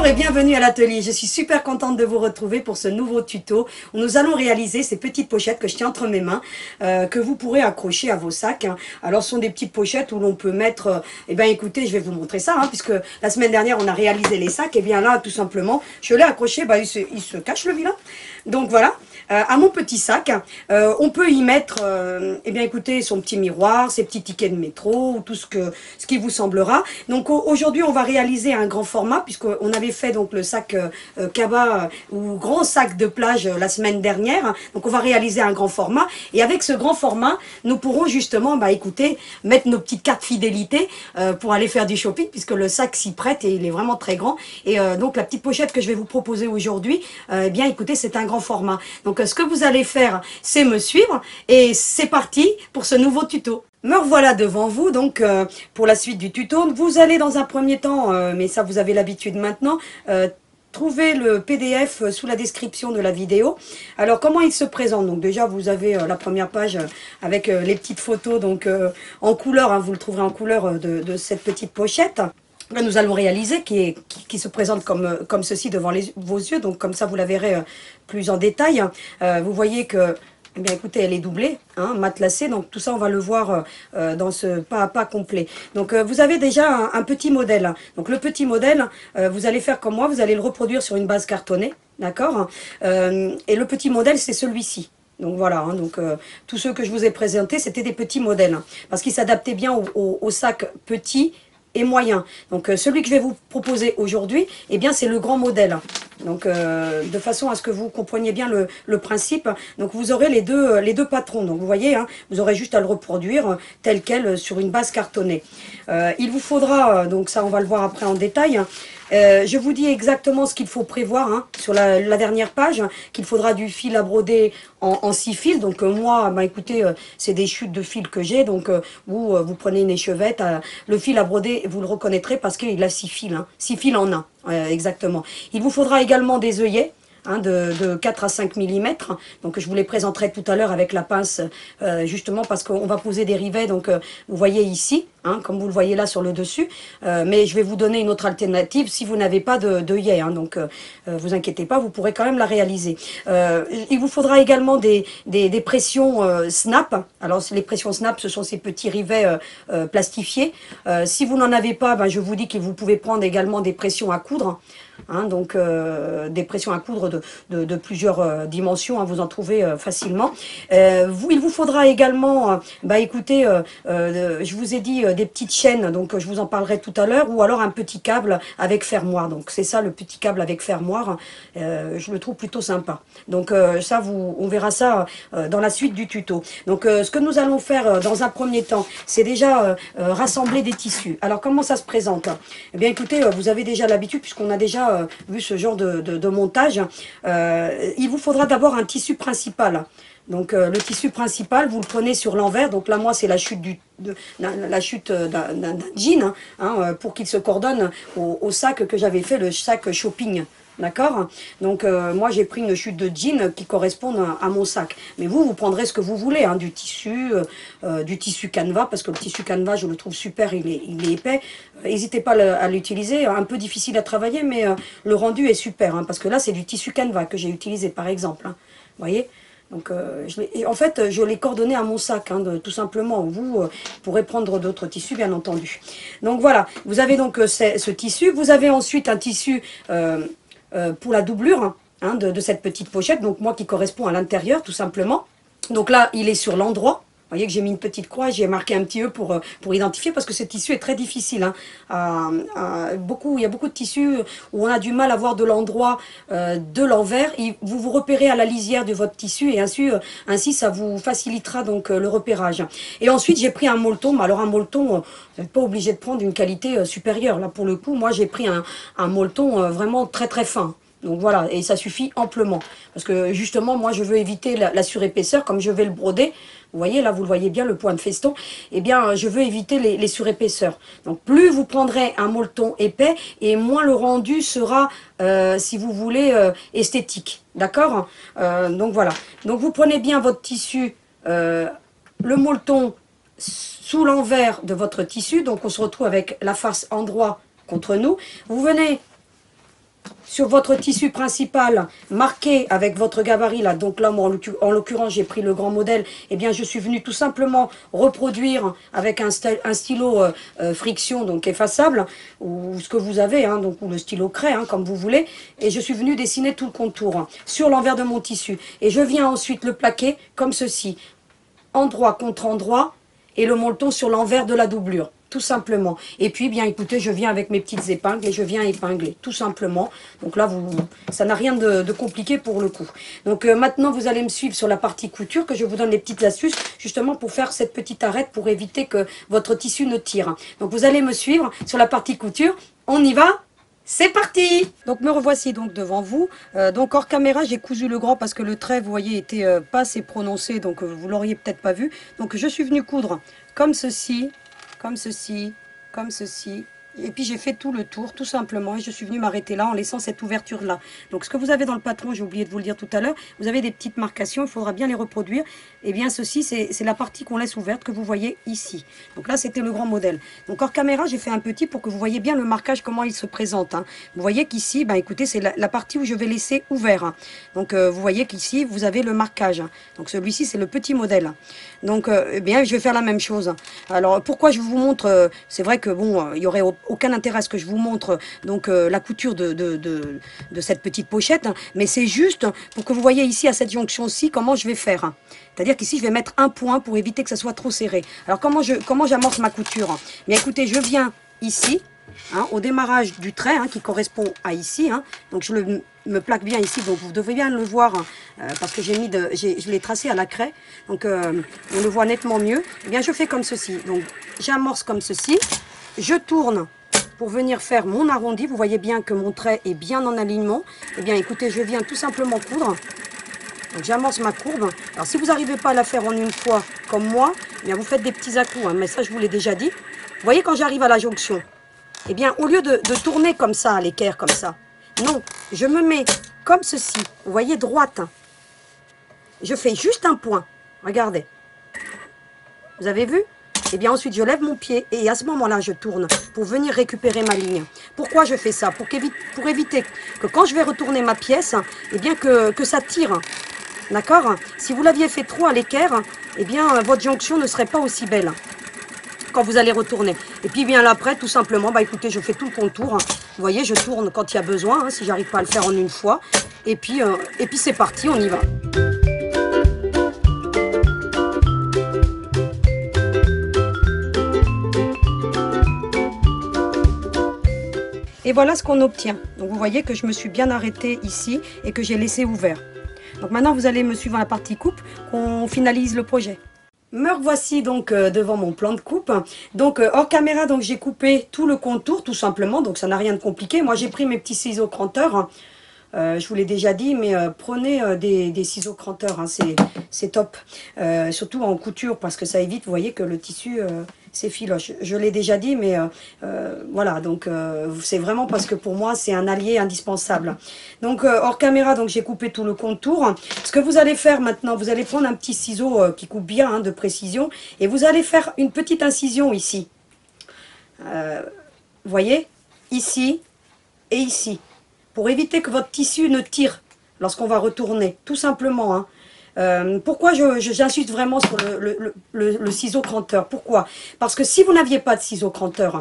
Bonjour et bienvenue à l'atelier. Je suis super contente de vous retrouver pour ce nouveau tuto où nous allons réaliser ces petites pochettes que je tiens entre mes mains, que vous pourrez accrocher à vos sacs. Alors ce sont des petites pochettes où l'on peut mettre, eh bien écoutez, je vais vous montrer ça, puisque la semaine dernière on a réalisé les sacs, et bien là tout simplement, je l'ai accroché, il se cache le vilain. Donc voilà, à mon petit sac, on peut y mettre, eh bien écoutez, son petit miroir, ses petits tickets de métro, ou tout ce qui vous semblera. Donc aujourd'hui on va réaliser un grand format, puisqu'on avait fait donc le sac cabas ou grand sac de plage la semaine dernière. Donc on va réaliser un grand format, et avec ce grand format, nous pourrons justement, écoutez, mettre nos petites cartes fidélité pour aller faire du shopping, puisque le sac s'y prête et il est vraiment très grand. Et donc la petite pochette que je vais vous proposer aujourd'hui, eh bien écoutez, c'est un grand format. Donc ce que vous allez faire, c'est me suivre, et c'est parti pour ce nouveau tuto. Me revoilà devant vous, donc pour la suite du tuto. Vous allez dans un premier temps, mais ça vous avez l'habitude maintenant, trouver le PDF sous la description de la vidéo. Alors comment il se présente? Donc déjà vous avez la première page avec les petites photos donc en couleur, vous le trouverez en couleur de cette petite pochette. Là, nous allons réaliser qui se présente comme ceci devant vos yeux, donc comme ça vous la verrez plus en détail. Vous voyez que, eh bien écoutez, elle est doublée, matelassée, donc tout ça on va le voir dans ce pas à pas complet. Donc vous avez déjà un petit modèle. Donc le petit modèle, vous allez faire comme moi, vous allez le reproduire sur une base cartonnée, d'accord, et le petit modèle c'est celui-ci. Donc voilà, donc tous ceux que je vous ai présentés, c'était des petits modèles, parce qu'ils s'adaptaient bien au sac petit et moyen. Donc celui que je vais vous proposer aujourd'hui, eh bien c'est le grand modèle. Donc de façon à ce que vous compreniez bien le principe. Donc vous aurez les deux patrons. Donc vous voyez, vous aurez juste à le reproduire tel quel sur une base cartonnée. Il vous faudra, donc ça on va le voir après en détail, je vous dis exactement ce qu'il faut prévoir sur la dernière page, qu'il faudra du fil à broder en 6 fils. Donc moi, écoutez, c'est des chutes de fil que j'ai. Donc vous prenez une échevette, le fil à broder, vous le reconnaîtrez parce qu'il a 6 fils, 6 fils en un, exactement. Il vous faudra également des œillets. De 4 à 5 mm. Donc je vous les présenterai tout à l'heure avec la pince, justement parce qu'on va poser des rivets. Donc vous voyez ici, comme vous le voyez là sur le dessus, mais je vais vous donner une autre alternative si vous n'avez pas d'œillet, donc vous inquiétez pas, vous pourrez quand même la réaliser. Il vous faudra également des pressions snap. Alors les pressions snap, ce sont ces petits rivets plastifiés. Si vous n'en avez pas, je vous dis que vous pouvez prendre également des pressions à coudre. Donc des pressions à coudre de plusieurs dimensions, vous en trouvez facilement. Il vous faudra également, écoutez, je vous ai dit des petites chaînes, donc je vous en parlerai tout à l'heure, ou alors un petit câble avec fermoir. Donc c'est ça, le petit câble avec fermoir, je le trouve plutôt sympa. Donc ça, on verra ça dans la suite du tuto. Donc ce que nous allons faire dans un premier temps, c'est déjà rassembler des tissus. Alors comment ça se présente? Eh bien écoutez, vous avez déjà l'habitude, puisqu'on a déjà vu ce genre de montage. Il vous faudra d'abord un tissu principal. Donc le tissu principal, vous le prenez sur l'envers. Donc là, moi, c'est la chute d'un jean, pour qu'il se coordonne au sac que j'avais fait, le sac shopping. D'accord? Donc moi j'ai pris une chute de jean qui correspond à mon sac. Mais vous prendrez ce que vous voulez, du tissu canevas, parce que le tissu canevas je le trouve super, il est épais. N'hésitez pas à l'utiliser, un peu difficile à travailler, mais le rendu est super, parce que là c'est du tissu canevas que j'ai utilisé par exemple. Vous voyez? Donc, en fait, je l'ai coordonné à mon sac, tout simplement. Vous pourrez prendre d'autres tissus, bien entendu. Donc voilà, vous avez donc ce tissu. Vous avez ensuite un tissu pour la doublure de cette petite pochette, donc moi qui correspond à l'intérieur tout simplement. Donc là il est sur l'endroit, vous voyez que j'ai mis une petite croix, j'ai marqué un petit E pour identifier, parce que ce tissu est très difficile. Il y a beaucoup de tissus où on a du mal à voir de l'endroit de l'envers. Vous vous repérez à la lisière de votre tissu, et ainsi ça vous facilitera donc le repérage. Et ensuite j'ai pris un molleton. Alors un molleton, vous n'êtes pas obligé de prendre une qualité supérieure. Là pour le coup, moi j'ai pris un molleton vraiment très très fin. Donc voilà, et ça suffit amplement. Parce que justement, moi je veux éviter la surépaisseur, comme je vais le broder. Vous voyez, là vous le voyez bien, le point de feston. Eh bien, je veux éviter les surépaisseurs. Donc plus vous prendrez un molleton épais, et moins le rendu sera, si vous voulez, esthétique. D'accord? Donc voilà. Donc vous prenez bien votre tissu, le molleton sous l'envers de votre tissu. Donc on se retrouve avec la face endroit contre nous. Vous venez sur votre tissu principal, marqué avec votre gabarit là, donc là moi en l'occurrence j'ai pris le grand modèle, eh bien je suis venu tout simplement reproduire avec un stylo friction, donc effaçable, ou ce que vous avez, hein, donc, ou le stylo craie, hein, comme vous voulez, et je suis venu dessiner tout le contour hein, sur l'envers de mon tissu. Et je viens ensuite le plaquer comme ceci, endroit contre endroit, et le molleton sur l'envers de la doublure. Tout simplement. Et puis, bien écoutez, je viens avec mes petites épingles et je viens épingler, tout simplement. Donc là, ça n'a rien de compliqué pour le coup. Donc maintenant, vous allez me suivre sur la partie couture, que je vous donne les petites astuces, justement pour faire cette petite arête, pour éviter que votre tissu ne tire. Donc vous allez me suivre sur la partie couture. On y va? C'est parti! Donc me revoici donc devant vous. Donc hors caméra, j'ai cousu le grand parce que le trait, vous voyez, était pas assez prononcé, donc vous l'auriez peut-être pas vu. Donc je suis venue coudre comme ceci, comme ceci, comme ceci. Et puis j'ai fait tout le tour, tout simplement, et je suis venue m'arrêter là en laissant cette ouverture-là. Donc ce que vous avez dans le patron, j'ai oublié de vous le dire tout à l'heure, vous avez des petites marcations, il faudra bien les reproduire. Et bien ceci, c'est la partie qu'on laisse ouverte que vous voyez ici. Donc là, c'était le grand modèle. Donc hors caméra, j'ai fait un petit pour que vous voyez bien le marquage, comment il se présente. Hein. Vous voyez qu'ici, ben, écoutez, c'est la partie où je vais laisser ouvert. Hein. Donc vous voyez qu'ici, vous avez le marquage. Hein. Donc celui-ci, c'est le petit modèle. Donc eh bien, je vais faire la même chose. Alors pourquoi je vous montre, c'est vrai que bon, il y aurait aucun intérêt à ce que je vous montre donc la couture de cette petite pochette, hein, mais c'est juste pour que vous voyez ici à cette jonction-ci comment je vais faire. Hein. C'est-à-dire qu'ici je vais mettre un point pour éviter que ça soit trop serré. Alors comment j'amorce ma couture? Hein. Bien écoutez, je viens ici, hein, au démarrage du trait hein, qui correspond à ici. Hein. Donc je me plaque bien ici, donc vous devez bien le voir hein, parce que je l'ai tracé à la craie, donc on le voit nettement mieux. Eh bien je fais comme ceci, donc j'amorce comme ceci, je tourne pour venir faire mon arrondi. Vous voyez bien que mon trait est bien en alignement. Eh bien écoutez, je viens tout simplement coudre. Donc j'amorce ma courbe. Alors si vous n'arrivez pas à la faire en une fois comme moi, eh bien vous faites des petits à-coups, hein, mais ça je vous l'ai déjà dit. Vous voyez quand j'arrive à la jonction, eh bien au lieu de tourner comme ça à l'équerre, comme ça, non, je me mets comme ceci, vous voyez, droite. Je fais juste un point, regardez. Vous avez vu? Et bien ensuite, je lève mon pied et à ce moment-là, je tourne pour venir récupérer ma ligne. Pourquoi je fais ça? Pour éviter que quand je vais retourner ma pièce, eh bien que ça tire. D'accord? Si vous l'aviez fait trop à l'équerre, eh bien votre jonction ne serait pas aussi belle quand vous allez retourner. Et puis bien là, après, tout simplement, bah écoutez, je fais tout le contour. Vous voyez, je tourne quand il y a besoin, hein, si j'arrive pas à le faire en une fois. Et puis c'est parti, on y va. Et voilà ce qu'on obtient. Donc vous voyez que je me suis bien arrêtée ici et que j'ai laissé ouvert. Donc maintenant vous allez me suivre à la partie coupe, qu'on finalise le projet. Me revoici donc devant mon plan de coupe. Donc hors caméra, donc j'ai coupé tout le contour tout simplement, donc ça n'a rien de compliqué. Moi j'ai pris mes petits ciseaux cranteurs. Je vous l'ai déjà dit, mais prenez des ciseaux cranteurs, hein, c'est top. Surtout en couture, parce que ça évite, vous voyez, que le tissu s'effiloche. Je l'ai déjà dit, mais voilà, donc c'est vraiment parce que pour moi, c'est un allié indispensable. Donc hors caméra, donc j'ai coupé tout le contour. Ce que vous allez faire maintenant, vous allez prendre un petit ciseau qui coupe bien, hein, de précision, et vous allez faire une petite incision ici. Vous voyez, ici et ici. Pour éviter que votre tissu ne tire lorsqu'on va retourner, tout simplement. Hein. Pourquoi j'insiste vraiment sur le ciseau cranteur? Pourquoi? Parce que si vous n'aviez pas de ciseau cranteur,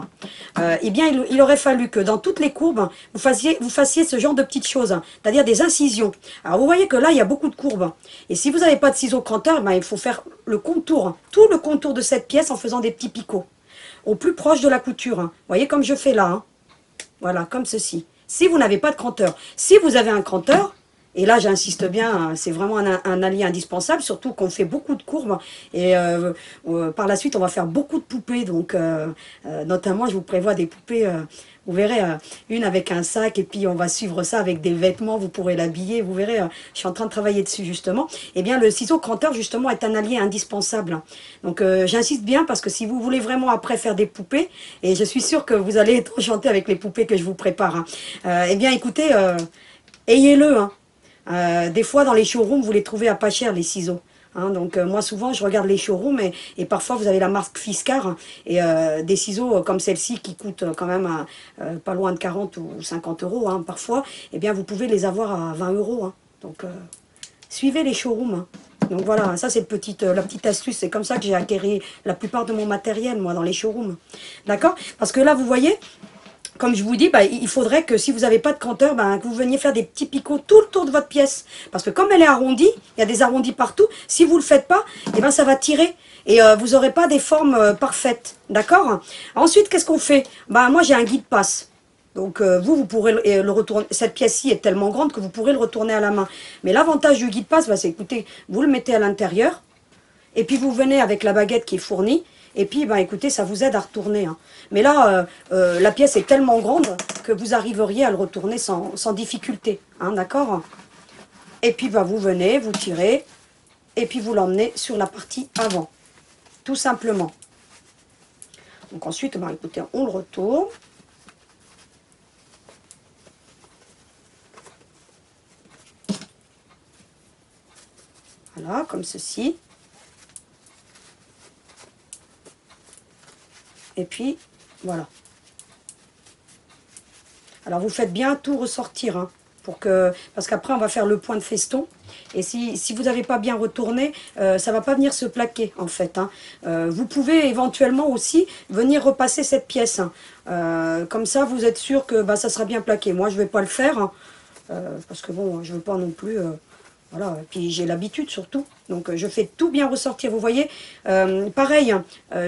hein, eh bien il aurait fallu que dans toutes les courbes, vous fassiez ce genre de petites choses, hein, c'est-à-dire des incisions. Alors vous voyez que là, il y a beaucoup de courbes. Et si vous n'avez pas de ciseau cranteur, ben, il faut faire le contour, hein, tout le contour de cette pièce en faisant des petits picots, au plus proche de la couture. Hein. Vous voyez comme je fais là, hein. Voilà, comme ceci. Si vous n'avez pas de cranteur, si vous avez un cranteur, et là j'insiste bien, c'est vraiment un allié indispensable, surtout qu'on fait beaucoup de courbes, et par la suite on va faire beaucoup de poupées, donc notamment je vous prévois des poupées, vous verrez, une avec un sac, et puis on va suivre ça avec des vêtements, vous pourrez l'habiller, vous verrez, je suis en train de travailler dessus justement. Eh bien le ciseau cranteur justement est un allié indispensable. Donc j'insiste bien parce que si vous voulez vraiment après faire des poupées, et je suis sûre que vous allez être enchanté avec les poupées que je vous prépare, hein. Eh bien écoutez, ayez-le, hein. Des fois dans les showrooms vous les trouvez à pas cher les ciseaux. Hein, donc moi souvent je regarde les showrooms et parfois vous avez la marque Fiskars et des ciseaux comme celle-ci qui coûtent quand même pas loin de 40 ou 50 euros hein, parfois, eh bien vous pouvez les avoir à 20 euros. Hein. Donc suivez les showrooms. Hein. Donc voilà, ça c'est la petite astuce, c'est comme ça que j'ai acquéri la plupart de mon matériel moi dans les showrooms. D'accord? Parce que là vous voyez, comme je vous dis, bah, il faudrait que si vous n'avez pas de canteur, bah, que vous veniez faire des petits picots tout le tour de votre pièce. Parce que comme elle est arrondie, il y a des arrondis partout, si vous ne le faites pas, eh ben, ça va tirer. Et vous n'aurez pas des formes parfaites. D'accord? Ensuite, qu'est-ce qu'on fait? Bah, moi, j'ai un guide passe. Donc vous pourrez le retourner. Cette pièce-ci est tellement grande que vous pourrez le retourner à la main. Mais l'avantage du guide passe, bah, c'est écoutez, vous le mettez à l'intérieur. Et puis vous venez avec la baguette qui est fournie. Et puis, ben, écoutez, ça vous aide à retourner. Hein. Mais là, la pièce est tellement grande que vous arriveriez à le retourner sans difficulté. Hein, d'accord? Et puis, ben, vous venez, vous tirez. Et puis, vous l'emmenez sur la partie avant. Tout simplement. Donc ensuite, ben, écoutez, on le retourne. Voilà, comme ceci. Et puis, voilà. Alors, vous faites bien tout ressortir, hein, parce qu'après, on va faire le point de feston. Et si vous n'avez pas bien retourné, ça ne va pas venir se plaquer, en fait. Hein. Vous pouvez éventuellement aussi venir repasser cette pièce. Hein. Comme ça, vous êtes sûr que bah, ça sera bien plaqué. Moi, je ne vais pas le faire, hein, parce que bon, je ne veux pas non plus... voilà, et puis j'ai l'habitude surtout, donc je fais tout bien ressortir, vous voyez. Pareil,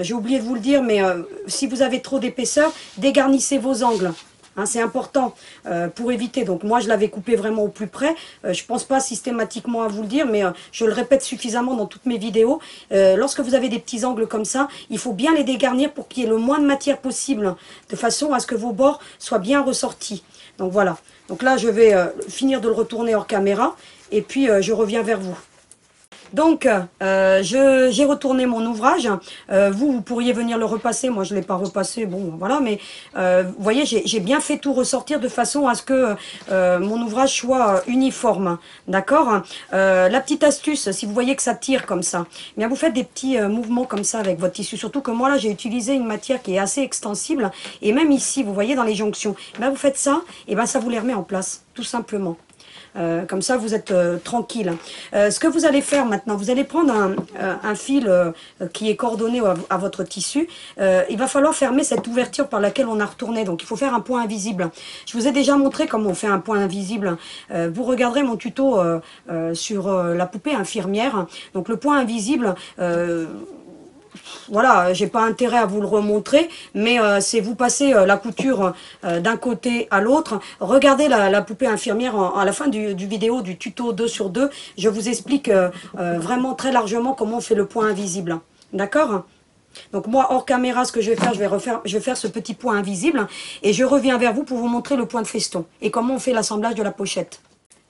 j'ai oublié de vous le dire, mais si vous avez trop d'épaisseur, dégarnissez vos angles. Hein, c'est important pour éviter. Donc moi je l'avais coupé vraiment au plus près. Je ne pense pas systématiquement à vous le dire, mais je le répète suffisamment dans toutes mes vidéos. Lorsque vous avez des petits angles comme ça, il faut bien les dégarnir pour qu'il y ait le moins de matière possible, de façon à ce que vos bords soient bien ressortis. Donc voilà. Donc là je vais finir de le retourner hors caméra. Et puis, je reviens vers vous. Donc, j'ai retourné mon ouvrage. Vous pourriez venir le repasser. Moi, je ne l'ai pas repassé. Bon, voilà. Mais, vous voyez, j'ai bien fait tout ressortir de façon à ce que mon ouvrage soit uniforme. D'accord? La petite astuce, si vous voyez que ça tire comme ça, eh bien, vous faites des petits mouvements comme ça avec votre tissu. Surtout que moi, là, j'ai utilisé une matière qui est assez extensible. Et même ici, vous voyez, dans les jonctions, eh bien, vous faites ça, et bien, ça vous les remet en place, tout simplement. Comme ça, vous êtes tranquille. Ce que vous allez faire maintenant, vous allez prendre un fil qui est coordonné à votre tissu. Il va falloir fermer cette ouverture par laquelle on a retourné. Donc, il faut faire un point invisible. Je vous ai déjà montré comment on fait un point invisible. Vous regarderez mon tuto sur la poupée infirmière. Donc, le point invisible... voilà, j'ai pas intérêt à vous le remontrer, mais c'est vous passez la couture d'un côté à l'autre. Regardez la poupée infirmière à la fin du vidéo du tuto 2 sur 2. Je vous explique vraiment très largement comment on fait le point invisible. D'accord ? Donc moi, hors caméra, ce que je vais faire, je vais faire ce petit point invisible et je reviens vers vous pour vous montrer le point de feston et comment on fait l'assemblage de la pochette.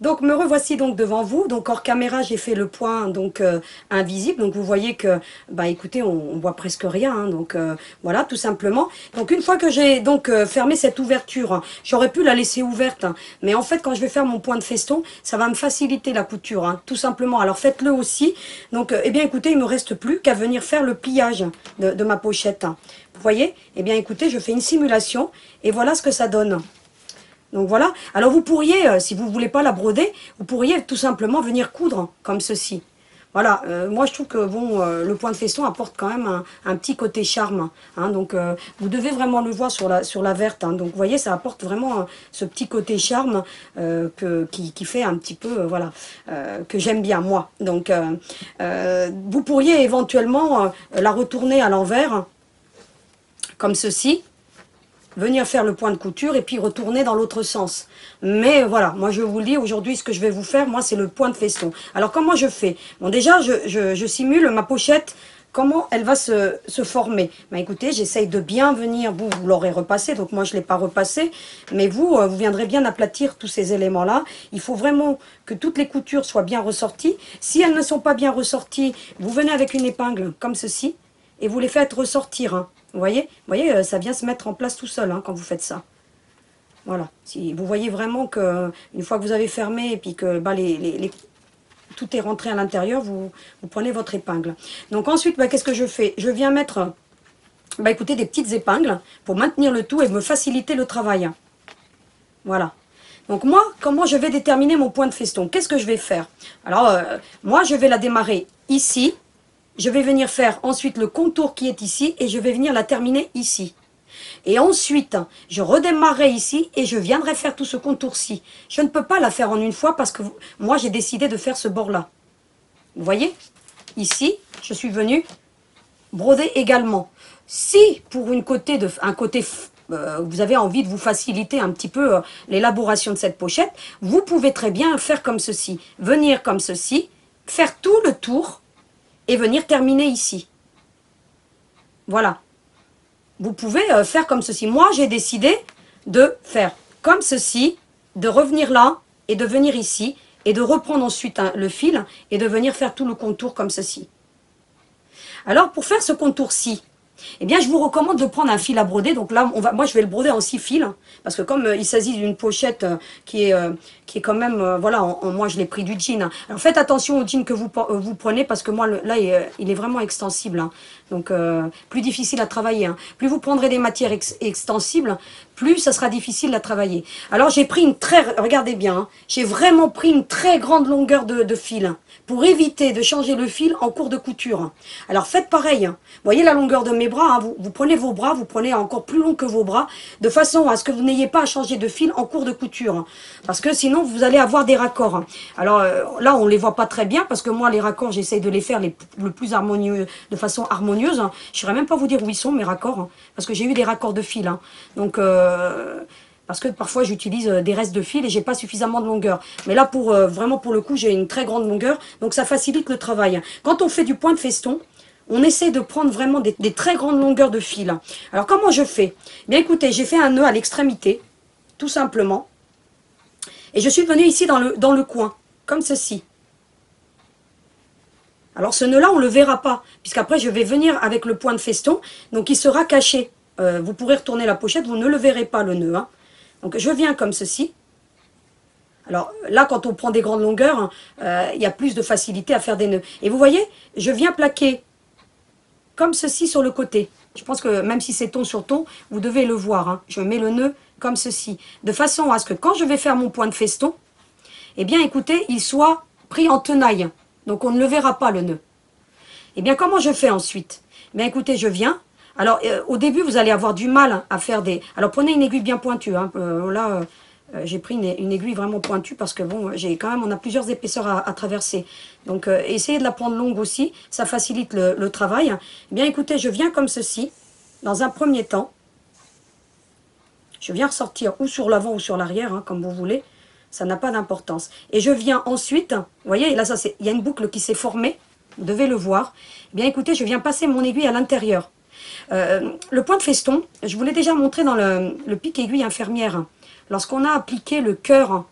Donc me revoici donc devant vous. Donc hors caméra j'ai fait le point donc invisible. Donc vous voyez que bah écoutez on voit presque rien. Hein, donc voilà tout simplement. Donc une fois que j'ai donc fermé cette ouverture, j'aurais pu la laisser ouverte. Hein, mais en fait quand je vais faire mon point de feston, ça va me faciliter la couture. Hein, tout simplement. Alors faites-le aussi. Donc eh bien écoutez il me reste plus qu'à venir faire le pliage de ma pochette. Hein. Vous voyez? Eh bien écoutez je fais une simulation et voilà ce que ça donne. Donc voilà. Alors vous pourriez, si vous ne voulez pas la broder, vous pourriez tout simplement venir coudre comme ceci. Voilà, moi je trouve que bon, le point de feston apporte quand même un petit côté charme. Hein, donc vous devez vraiment le voir sur la verte. Hein, donc vous voyez, ça apporte vraiment ce petit côté charme qui fait un petit peu, voilà, que j'aime bien moi. Donc vous pourriez éventuellement la retourner à l'envers, comme ceci. Venir faire le point de couture et puis retourner dans l'autre sens. Mais voilà, moi je vous le dis, aujourd'hui ce que je vais vous faire, moi c'est le point de feston. Alors comment je fais? Bon déjà je simule ma pochette, comment elle va se former. Ben, écoutez, j'essaye de bien venir, vous l'aurez repassé, donc moi je ne l'ai pas repassé, mais vous viendrez bien aplatir tous ces éléments-là. Il faut vraiment que toutes les coutures soient bien ressorties. Si elles ne sont pas bien ressorties, vous venez avec une épingle comme ceci et vous les faites ressortir. Hein. Vous voyez, ça vient se mettre en place tout seul hein, quand vous faites ça. Voilà. Si vous voyez vraiment que une fois que vous avez fermé et puis que bah, tout est rentré à l'intérieur, vous prenez votre épingle. Donc ensuite, bah, qu'est-ce que je fais? Je viens mettre, bah, écoutez, des petites épingles pour maintenir le tout et me faciliter le travail. Voilà. Donc moi, comment je vais déterminer mon point de feston? Qu'est-ce que je vais faire? Alors, moi, je vais la démarrer ici. Je vais venir faire ensuite le contour qui est ici et je vais venir la terminer ici. Et ensuite, je redémarrerai ici et je viendrai faire tout ce contour-ci. Je ne peux pas la faire en une fois parce que moi, j'ai décidé de faire ce bord-là. Vous voyez? Ici, je suis venue broder également. Si, pour un côté, vous avez envie de vous faciliter un petit peu l'élaboration de cette pochette, vous pouvez très bien faire comme ceci. Venir comme ceci, faire tout le tour et venir terminer ici. Voilà. Vous pouvez faire comme ceci. Moi, j'ai décidé de faire comme ceci, de revenir là et de venir ici et de reprendre ensuite le fil et de venir faire tout le contour comme ceci. Alors, pour faire ce contour-ci, eh bien, je vous recommande de prendre un fil à broder. Donc là, moi, je vais le broder en 6 fils. Parce que comme il s'agit d'une pochette qui est quand même... voilà, moi, je l'ai pris du jean. Alors, faites attention au jean que vous prenez. Parce que moi, là, il est vraiment extensible. Donc, plus difficile à travailler. Plus vous prendrez des matières extensibles, plus ça sera difficile à travailler. Alors, j'ai pris regardez bien. J'ai vraiment pris une très grande longueur de fil. Pour éviter de changer le fil en cours de couture. Alors, faites pareil. Vous voyez la longueur de mes bras, vous prenez vos bras, vous prenez encore plus long que vos bras, de façon à ce que vous n'ayez pas à changer de fil en cours de couture. Parce que sinon, vous allez avoir des raccords. Alors là, on ne les voit pas très bien, parce que moi, les raccords, j'essaye de les faire le plus harmonieux, de façon harmonieuse. Je ne saurais même pas vous dire où ils sont, mes raccords, parce que j'ai eu des raccords de fil. Donc... parce que parfois j'utilise des restes de fil et j'ai pas suffisamment de longueur. Mais là, vraiment pour le coup, j'ai une très grande longueur, donc ça facilite le travail. Quand on fait du point de feston, on essaie de prendre vraiment des très grandes longueurs de fil. Alors comment je fais? Bien écoutez, j'ai fait un nœud à l'extrémité, tout simplement. Et je suis venue ici dans le coin, comme ceci. Alors ce nœud-là, on ne le verra pas, puisqu'après je vais venir avec le point de feston, donc il sera caché. Vous pourrez retourner la pochette, vous ne le verrez pas le nœud. Donc je viens comme ceci. Alors là, quand on prend des grandes longueurs, il y a plus de facilité à faire des nœuds. Et vous voyez, je viens plaquer comme ceci sur le côté. Je pense que même si c'est ton sur ton, vous devez le voir. Je mets le nœud comme ceci. De façon à ce que quand je vais faire mon point de feston, eh bien écoutez, il soit pris en tenaille. Donc on ne le verra pas le nœud. Eh bien comment je fais ensuite? Eh bien écoutez, je viens. Alors au début, vous allez avoir du mal à faire des... Alors prenez une aiguille bien pointue. Là, j'ai pris une aiguille vraiment pointue parce que bon, on a plusieurs épaisseurs à traverser. Donc essayez de la prendre longue aussi, ça facilite le travail. Eh bien écoutez, je viens comme ceci, dans un premier temps. Je viens ressortir ou sur l'avant ou sur l'arrière, comme vous voulez. Ça n'a pas d'importance. Et je viens ensuite, vous voyez, là il y a une boucle qui s'est formée, vous devez le voir. Eh bien écoutez, je viens passer mon aiguille à l'intérieur. Le point de feston, je vous l'ai déjà montré dans le pic aiguille infirmière. Lorsqu'on a appliqué le cœur,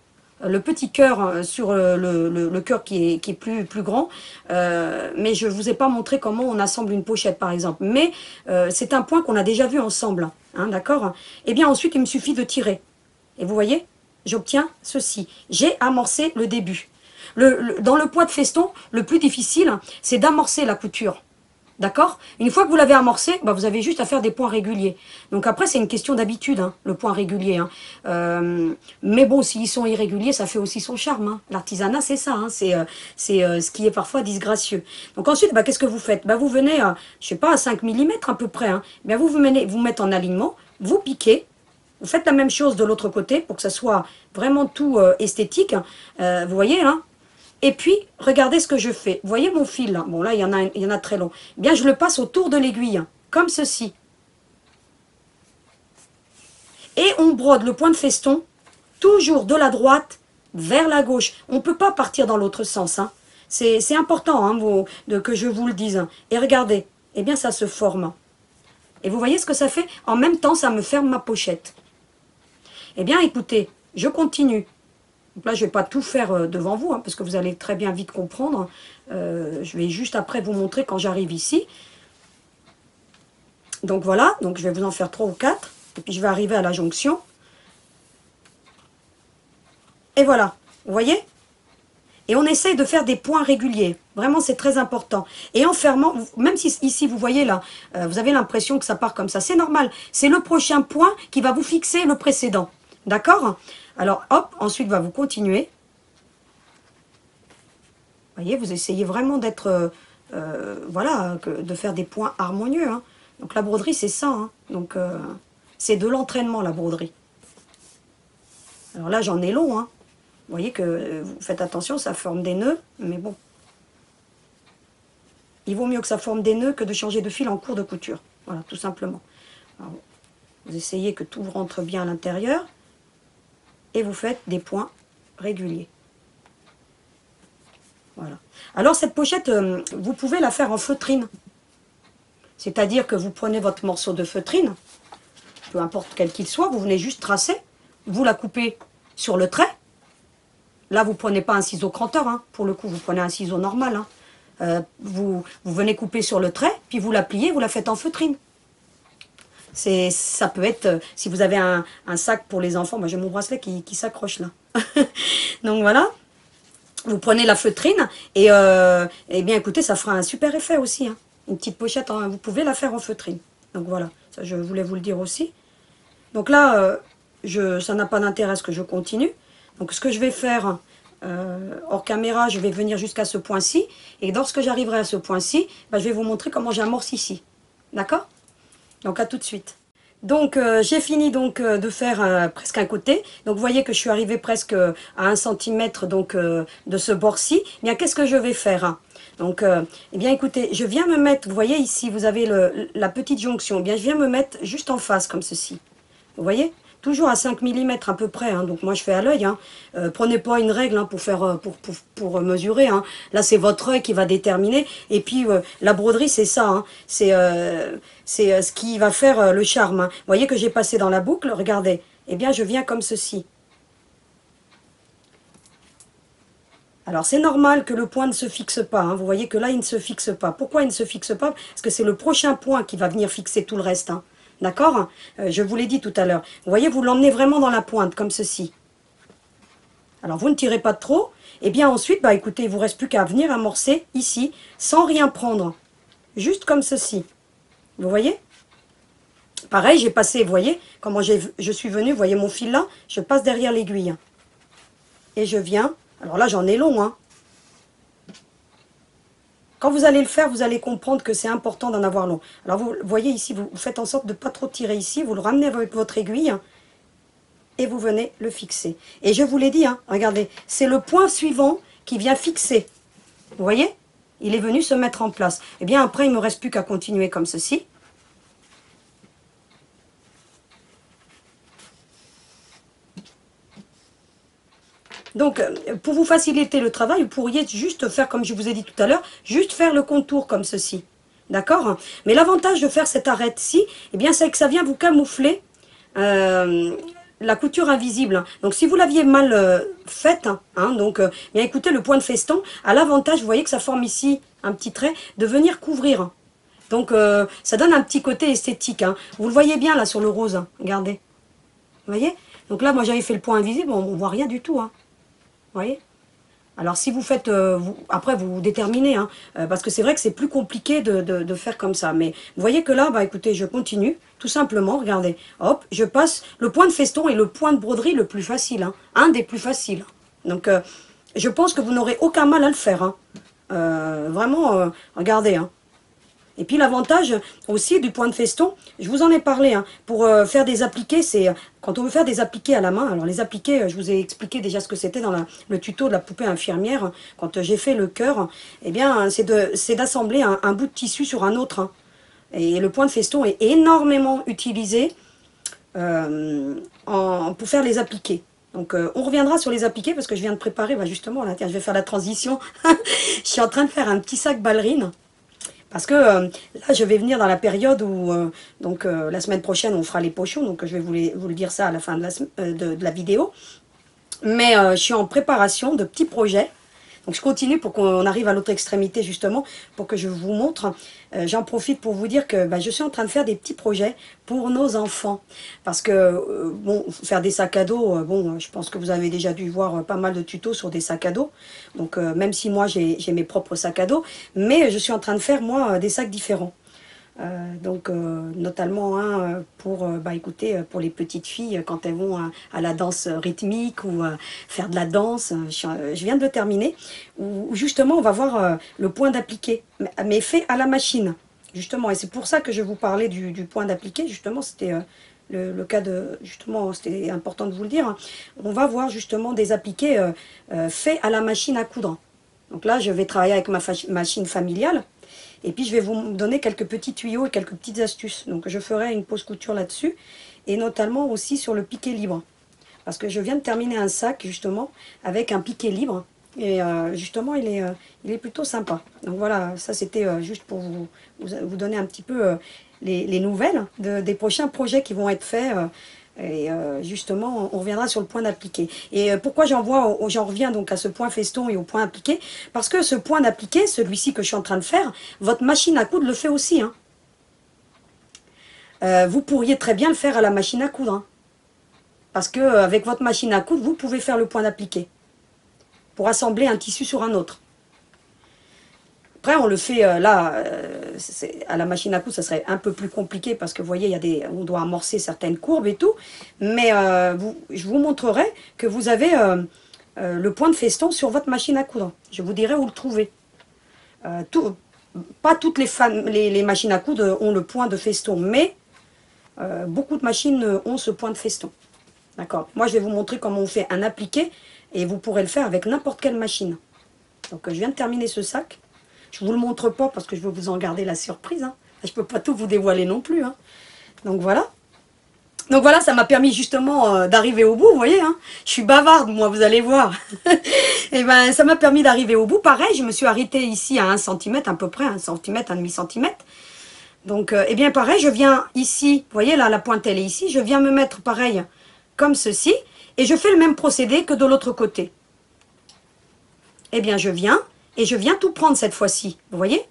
le petit cœur sur le cœur qui est plus grand, mais je ne vous ai pas montré comment on assemble une pochette par exemple. Mais c'est un point qu'on a déjà vu ensemble, d'accord? Et bien ensuite, il me suffit de tirer. Et vous voyez, j'obtiens ceci. J'ai amorcé le début. Dans le point de feston, le plus difficile, c'est d'amorcer la couture. D'accord? Une fois que vous l'avez amorcé, vous avez juste à faire des points réguliers. Donc après, c'est une question d'habitude, le point régulier. Mais bon, s'ils sont irréguliers, ça fait aussi son charme. L'artisanat, c'est ça. C'est ce qui est parfois disgracieux. Donc ensuite, qu'est-ce que vous faites? Vous venez, je sais pas, à 5 mm à peu près. Vous mettez en alignement, vous piquez. Vous faites la même chose de l'autre côté pour que ça soit vraiment tout esthétique. Vous voyez, là? Et puis, regardez ce que je fais. Vous voyez mon fil, là? Bon, là, il y en a très long. Eh bien, je le passe autour de l'aiguille, comme ceci. Et on brode le point de feston, toujours de la droite vers la gauche. On ne peut pas partir dans l'autre sens. C'est important que je vous le dise. Et regardez, eh bien, ça se forme. Et vous voyez ce que ça fait? En même temps, ça me ferme ma pochette. Eh bien, écoutez, je continue. Donc là, je ne vais pas tout faire devant vous, parce que vous allez très bien vite comprendre. Je vais juste après vous montrer quand j'arrive ici. Donc voilà, donc je vais vous en faire 3 ou 4. Et puis je vais arriver à la jonction. Et voilà, vous voyez? Et on essaye de faire des points réguliers. Vraiment, c'est très important. Et en fermant, même si ici, vous voyez là, vous avez l'impression que ça part comme ça. C'est normal. C'est le prochain point qui va vous fixer le précédent. D'accord? Alors, hop, ensuite, vous continuez. Vous voyez, vous essayez vraiment d'être, voilà, de faire des points harmonieux. Hein. Donc, la broderie, c'est ça. Hein. Donc, c'est de l'entraînement, la broderie. Alors là, j'en ai long, hein. Vous voyez que vous faites attention, ça forme des nœuds, mais bon. Il vaut mieux que ça forme des nœuds que de changer de fil en cours de couture. Voilà, tout simplement. Alors, vous essayez que tout rentre bien à l'intérieur et vous faites des points réguliers. Voilà. Alors cette pochette, vous pouvez la faire en feutrine. C'est-à-dire que vous prenez votre morceau de feutrine, peu importe quel qu'il soit, vous venez juste tracer, vous la coupez sur le trait. Là, vous ne prenez pas un ciseau cranteur, hein. Pour le coup, vous prenez un ciseau normal. Hein. Vous venez couper sur le trait, puis vous la pliez, vous la faites en feutrine. Ça peut être, si vous avez un sac pour les enfants, moi j'ai mon bracelet qui s'accroche là. Donc voilà, vous prenez la feutrine, et bien écoutez, ça fera un super effet aussi. Hein. Une petite pochette, hein, vous pouvez la faire en feutrine. Donc voilà, ça je voulais vous le dire aussi. Donc là, ça n'a pas d'intérêt à ce que je continue. Donc ce que je vais faire, hors caméra, je vais venir jusqu'à ce point-ci. Et lorsque j'arriverai à ce point-ci, je vais vous montrer comment j'amorce ici. D'accord? Donc à tout de suite. Donc j'ai fini donc de faire presque un côté. Donc vous voyez que je suis arrivée presque à 1 cm donc, de ce bord-ci. Bien qu'est-ce que je vais faire hein. Donc eh bien écoutez, je viens me mettre, vous voyez ici, vous avez la petite jonction. Eh bien je viens me mettre juste en face comme ceci. Vous voyez? Toujours à 5 mm à peu près, hein. Donc moi je fais à l'œil. Hein. Prenez pas une règle hein, pour faire pour mesurer. Hein. Là c'est votre œil qui va déterminer. Et puis la broderie c'est ça. Hein. C'est ce qui va faire le charme. Hein. Vous voyez que j'ai passé dans la boucle, regardez. Eh bien je viens comme ceci. Alors c'est normal que le point ne se fixe pas. Hein. Vous voyez que là il ne se fixe pas. Pourquoi il ne se fixe pas? Parce que c'est le prochain point qui va venir fixer tout le reste. Hein. D'accord? Je vous l'ai dit tout à l'heure. Vous voyez, vous l'emmenez vraiment dans la pointe, comme ceci. Alors, vous ne tirez pas de trop. Et bien ensuite, écoutez, il ne vous reste plus qu'à venir amorcer ici, sans rien prendre. Juste comme ceci. Vous voyez? Pareil, j'ai passé, vous voyez, comment je suis venue, vous voyez mon fil là? Je passe derrière l'aiguille. Et je viens. Alors là, j'en ai long, hein. Quand vous allez le faire, vous allez comprendre que c'est important d'en avoir long. Alors vous voyez ici, vous faites en sorte de ne pas trop tirer ici, vous le ramenez avec votre aiguille et vous venez le fixer. Et je vous l'ai dit, hein, regardez, c'est le point suivant qui vient fixer. Vous voyez? Il est venu se mettre en place. Et bien après, il ne me reste plus qu'à continuer comme ceci. Donc, pour vous faciliter le travail, vous pourriez juste faire, comme je vous ai dit tout à l'heure, juste faire le contour comme ceci. D'accord? Mais l'avantage de faire cette arête-ci, eh bien, c'est que ça vient vous camoufler la couture invisible. Donc, si vous l'aviez mal faite, hein, donc, bien écoutez, le point de feston a l'avantage, vous voyez que ça forme ici un petit trait, de venir couvrir. Donc, ça donne un petit côté esthétique. Hein. Vous le voyez bien là sur le rose, hein, regardez. Vous voyez? Donc là, moi, j'avais fait le point invisible, on ne voit rien du tout, hein. Vous voyez? Alors si vous faites, après vous déterminez, hein, parce que c'est vrai que c'est plus compliqué de faire comme ça. Mais vous voyez que là, écoutez, je continue, tout simplement, regardez, hop, je passe, le point de feston est le point de broderie le plus facile, hein, un des plus faciles. Donc je pense que vous n'aurez aucun mal à le faire, hein. Vraiment, regardez, hein. Et puis l'avantage aussi du point de feston, je vous en ai parlé, hein, pour faire des appliqués, c'est quand on veut faire des appliqués à la main, alors les appliqués, je vous ai expliqué déjà ce que c'était dans le tuto de la poupée infirmière, quand j'ai fait le cœur, eh bien c'est d'assembler un bout de tissu sur un autre. Hein. Et le point de feston est énormément utilisé pour faire les appliqués. Donc on reviendra sur les appliqués parce que je viens de préparer, justement, là, tiens, je vais faire la transition, je suis en train de faire un petit sac ballerine. Parce que là, je vais venir dans la période où, la semaine prochaine, on fera les pochons. Donc, je vais vous le dire ça à la fin de la vidéo. Mais je suis en préparation de petits projets. Donc je continue pour qu'on arrive à l'autre extrémité justement, pour que je vous montre. J'en profite pour vous dire que je suis en train de faire des petits projets pour nos enfants. Parce que, bon, faire des sacs à dos, bon, je pense que vous avez déjà dû voir pas mal de tutos sur des sacs à dos. Donc même si moi j'ai mes propres sacs à dos, mais je suis en train de faire moi des sacs différents. Donc notamment pour écoutez, pour les petites filles quand elles vont à la danse rythmique ou faire de la danse, je viens de le terminer, où justement on va voir le point d'appliquer, mais fait à la machine justement, et c'est pour ça que je vous parlais du point d'appliquer, justement c'était le cas de, justement c'était important de vous le dire, hein. On va voir justement des appliqués faits à la machine à coudre. Donc là je vais travailler avec ma machine familiale. Et puis, je vais vous donner quelques petits tuyaux et quelques petites astuces. Donc, je ferai une pause couture là-dessus. Et notamment aussi sur le piqué libre. Parce que je viens de terminer un sac, justement, avec un piqué libre. Et justement, il est plutôt sympa. Donc voilà, ça c'était juste pour vous donner un petit peu les nouvelles des prochains projets qui vont être faits. Et justement, on reviendra sur le point d'appliquer. Et pourquoi j'en reviens donc à ce point feston et au point appliqué? Parce que ce point d'appliquer, celui-ci que je suis en train de faire, votre machine à coudre le fait aussi, hein. Vous pourriez très bien le faire à la machine à coudre, hein. Parce que avec votre machine à coudre, vous pouvez faire le point d'appliquer pour assembler un tissu sur un autre. Après, on le fait à la machine à coudre, ça serait un peu plus compliqué parce que vous voyez, on doit amorcer certaines courbes et tout. Mais je vous montrerai que vous avez le point de feston sur votre machine à coudre. Je vous dirai où le trouver. Pas toutes les machines à coudre ont le point de feston, mais beaucoup de machines ont ce point de feston. D'accord. Moi, je vais vous montrer comment on fait un appliqué et vous pourrez le faire avec n'importe quelle machine. Donc, je viens de terminer ce sac. Je ne vous le montre pas parce que je veux vous en garder la surprise, hein. Je ne peux pas tout vous dévoiler non plus, hein. Donc voilà. Donc voilà, ça m'a permis justement d'arriver au bout, vous voyez, hein. Je suis bavarde, moi, vous allez voir. Et ça m'a permis d'arriver au bout. Pareil, je me suis arrêtée ici à 1 cm, à peu près, 1 cm, 1,5 cm. Donc, bien pareil, je viens ici, vous voyez là, la pointe elle est ici, je viens me mettre pareil, comme ceci, et je fais le même procédé que de l'autre côté. Eh bien, je viens tout prendre cette fois-ci, vous voyez.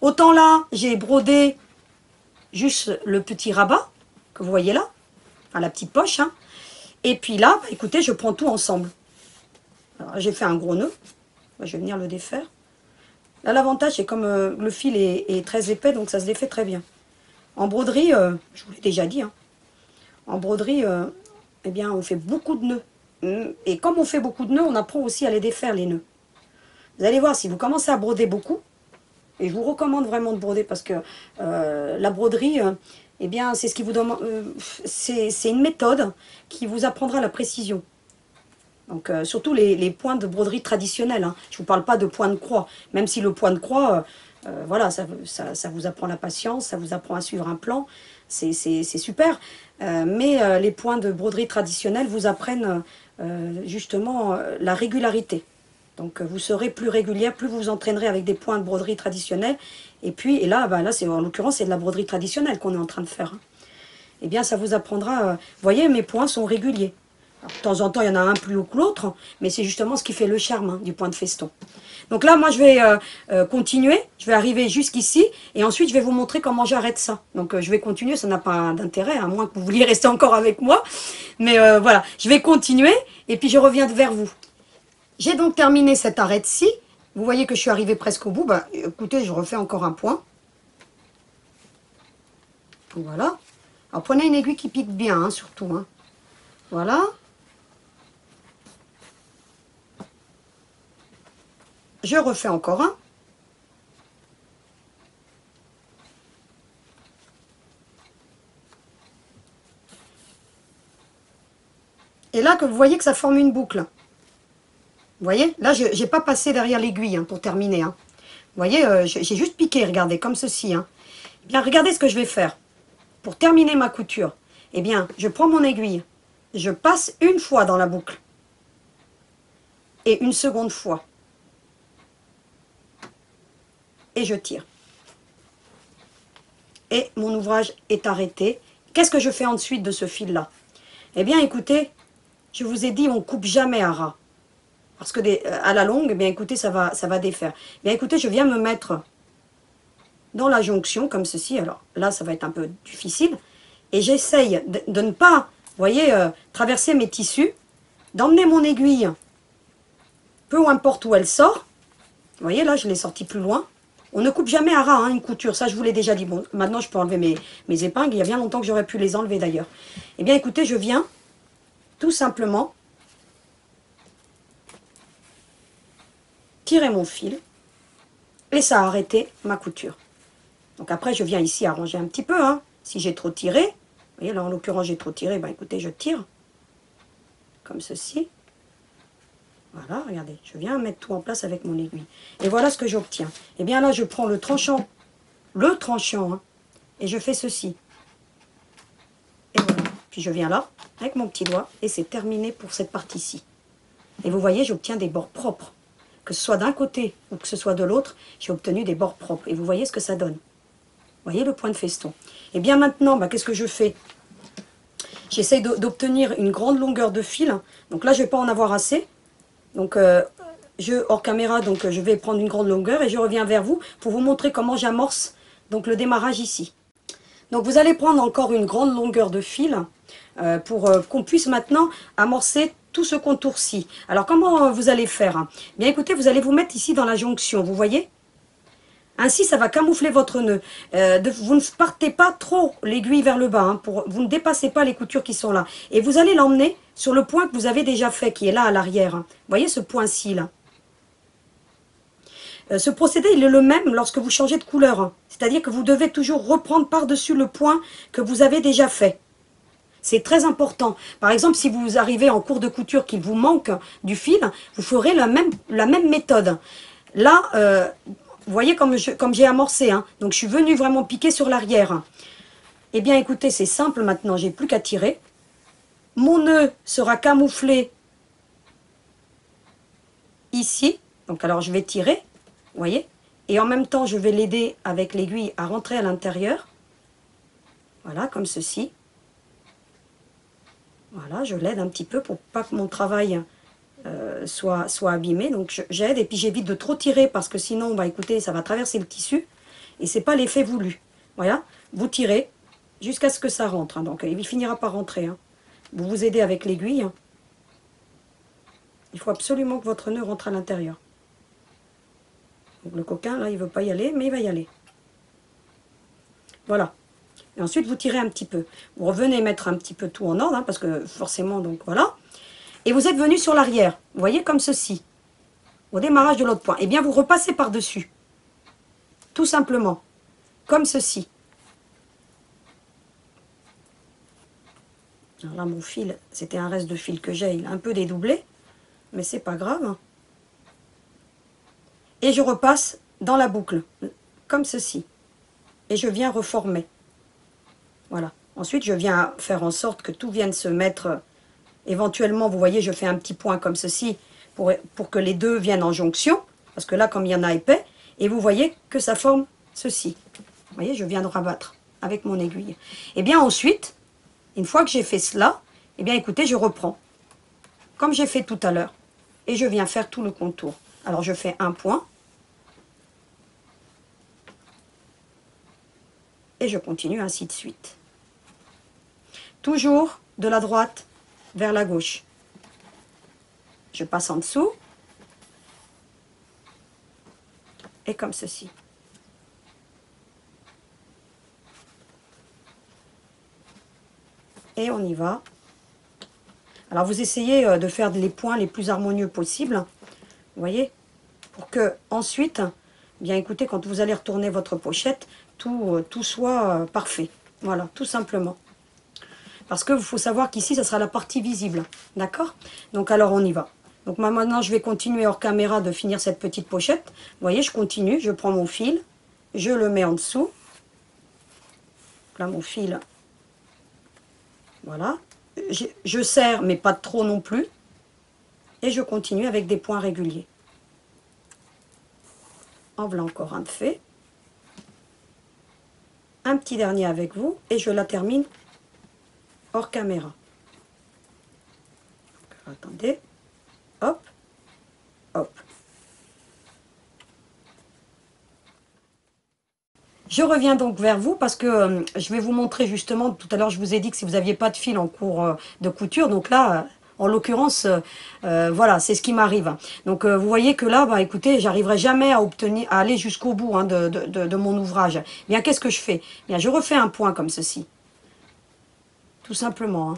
Autant là, j'ai brodé juste le petit rabat, que vous voyez là, enfin la petite poche, hein. Et puis là, écoutez, je prends tout ensemble. Alors, j'ai fait un gros nœud, je vais venir le défaire. Là, l'avantage, c'est comme le fil est très épais, donc ça se défait très bien. En broderie, je vous l'ai déjà dit, hein, en broderie, eh bien, on fait beaucoup de nœuds. Et comme on fait beaucoup de nœuds, on apprend aussi à les défaire, les nœuds. Vous allez voir, si vous commencez à broder beaucoup, et je vous recommande vraiment de broder parce que la broderie, eh bien, c'est ce qui vous demande, c'est une méthode qui vous apprendra la précision. Donc, surtout les points de broderie traditionnels, hein. Je ne vous parle pas de point de croix, même si le point de croix, voilà, ça vous apprend la patience, ça vous apprend à suivre un plan, c'est super. Mais les points de broderie traditionnels vous apprennent justement la régularité. Donc vous serez plus régulière, plus vous vous entraînerez avec des points de broderie traditionnels. Et là, là en l'occurrence, c'est de la broderie traditionnelle qu'on est en train de faire, hein. Eh bien, ça vous apprendra... vous voyez, mes points sont réguliers. Alors, de temps en temps, il y en a un plus haut que l'autre, mais c'est justement ce qui fait le charme, hein, du point de feston. Donc là, moi, je vais continuer. Je vais arriver jusqu'ici. Et ensuite, je vais vous montrer comment j'arrête ça. Donc, je vais continuer. Ça n'a pas d'intérêt, à moins que vous vouliez rester encore avec moi. Mais voilà, je vais continuer. Et puis, je reviens vers vous. J'ai donc terminé cette arête-ci. Vous voyez que je suis arrivée presque au bout. Écoutez, je refais encore un point. Voilà. Alors, prenez une aiguille qui pique bien, hein, surtout, hein. Voilà. Je refais encore un. Et là, que vous voyez que ça forme une boucle. Vous voyez, là, je n'ai pas passé derrière l'aiguille, hein, pour terminer, hein. Vous voyez, j'ai juste piqué, regardez, comme ceci, hein. Eh bien, regardez ce que je vais faire. Pour terminer ma couture, eh bien, je prends mon aiguille, je passe une fois dans la boucle. Et une seconde fois. Et je tire. Et mon ouvrage est arrêté. Qu'est-ce que je fais ensuite de ce fil-là? Eh bien, écoutez, je vous ai dit, on ne coupe jamais à ras. Parce que à la longue, eh bien écoutez, ça va défaire. Eh bien écoutez, je viens me mettre dans la jonction, comme ceci. Alors là, ça va être un peu difficile. Et j'essaye de ne pas, vous voyez, traverser mes tissus, d'emmener mon aiguille, peu importe où elle sort. Vous voyez, là, je l'ai sortie plus loin. On ne coupe jamais à ras, hein, une couture. Ça, je vous l'ai déjà dit. Bon, maintenant, je peux enlever mes épingles. Il y a bien longtemps que j'aurais pu les enlever, d'ailleurs. Eh bien, écoutez, je viens tout simplement tirer mon fil. Et ça a arrêté ma couture. Donc après, je viens ici arranger un petit peu. Hein. Si j'ai trop tiré, vous voyez, là, en l'occurrence, j'ai trop tiré. Ben, écoutez, je tire. Comme ceci. Voilà, regardez. Je viens mettre tout en place avec mon aiguille. Et voilà ce que j'obtiens. Et bien là, je prends le tranchant, hein, et je fais ceci. Et voilà. Puis je viens là, avec mon petit doigt, et c'est terminé pour cette partie-ci. Et vous voyez, j'obtiens des bords propres. Que ce soit d'un côté ou que ce soit de l'autre, j'ai obtenu des bords propres. Et vous voyez ce que ça donne. Vous voyez le point de feston. Et bien maintenant, bah, qu'est-ce que je fais? J'essaye d'obtenir une grande longueur de fil. Donc là, je ne vais pas en avoir assez. Donc, hors caméra, donc je vais prendre une grande longueur et je reviens vers vous pour vous montrer comment j'amorce donc le démarrage ici. Donc, vous allez prendre encore une grande longueur de fil pour qu'on puisse maintenant amorcer tout ce contour-ci. Alors, comment vous allez faire? Bien, écoutez, vous allez vous mettre ici dans la jonction, vous voyez? Ainsi, ça va camoufler votre nœud. Vous ne partez pas trop l'aiguille vers le bas. Hein, vous ne dépassez pas les coutures qui sont là. Et vous allez l'emmener sur le point que vous avez déjà fait, qui est là à l'arrière. Hein. Vous voyez ce point-ci, là. Ce procédé, il est le même lorsque vous changez de couleur. Hein. C'est-à-dire que vous devez toujours reprendre par-dessus le point que vous avez déjà fait. C'est très important. Par exemple, si vous arrivez en cours de couture qu'il vous manque du fil, vous ferez la même méthode. Là, vous voyez comme j'ai amorcé, hein. Donc je suis venue vraiment piquer sur l'arrière. Eh bien écoutez, c'est simple maintenant, j'ai plus qu'à tirer. Mon nœud sera camouflé ici. Donc alors je vais tirer, vous voyez. Et en même temps, je vais l'aider avec l'aiguille à rentrer à l'intérieur. Voilà, comme ceci. Voilà, je l'aide un petit peu pour pas que mon travail soit abîmé. Donc j'aide et puis j'évite de trop tirer parce que sinon, bah, écoutez, ça va traverser le tissu et c'est pas l'effet voulu. Voilà, vous tirez jusqu'à ce que ça rentre. Hein. Donc il finira par rentrer. Hein. Vous vous aidez avec l'aiguille. Hein. Il faut absolument que votre nœud rentre à l'intérieur. Le coquin, là, il veut pas y aller, mais il va y aller. Voilà. Et ensuite, vous tirez un petit peu. Vous revenez mettre un petit peu tout en ordre, hein, parce que forcément, donc voilà. Et vous êtes venu sur l'arrière. Vous voyez, comme ceci. Au démarrage de l'autre point. Et bien, vous repassez par-dessus. Tout simplement. Comme ceci. Alors là, mon fil, c'était un reste de fil que j'ai. Il a un peu dédoublé. Mais c'est pas grave. Et je repasse dans la boucle. Comme ceci. Et je viens reformer. Voilà. Ensuite, je viens faire en sorte que tout vienne se mettre. Éventuellement, vous voyez, je fais un petit point comme ceci pour que les deux viennent en jonction. Parce que là, comme il y en a épais, et vous voyez que ça forme ceci. Vous voyez, je viens de rabattre avec mon aiguille. Et bien ensuite, une fois que j'ai fait cela, eh bien écoutez, je reprends. Comme j'ai fait tout à l'heure. Et je viens faire tout le contour. Alors je fais un point. Et je continue ainsi de suite. Toujours de la droite vers la gauche. Je passe en dessous. Et comme ceci. Et on y va. Alors vous essayez de faire les points les plus harmonieux possibles. Vous voyez? Pour que ensuite, bien écoutez, quand vous allez retourner votre pochette, tout soit parfait. Voilà, tout simplement. Parce qu'il faut savoir qu'ici, ça sera la partie visible. D'accord? Donc alors on y va. Donc maintenant, je vais continuer hors caméra de finir cette petite pochette. Vous voyez, je continue, je prends mon fil, je le mets en dessous. Là, mon fil. Voilà. Je serre, mais pas trop non plus. Et je continue avec des points réguliers. En voilà encore un de fait. Un petit dernier avec vous. Et je la termine hors caméra. Donc, attendez. Hop. Hop. Je reviens donc vers vous parce que je vais vous montrer justement, tout à l'heure je vous ai dit que si vous n'aviez pas de fil en cours de couture, donc là, en l'occurrence, voilà, c'est ce qui m'arrive. Donc vous voyez que là, bah, écoutez, j'arriverai jamais à obtenir, à aller jusqu'au bout hein, de mon ouvrage. Bien, qu'est-ce que je fais? Bien, je refais un point comme ceci. Tout simplement. Hein.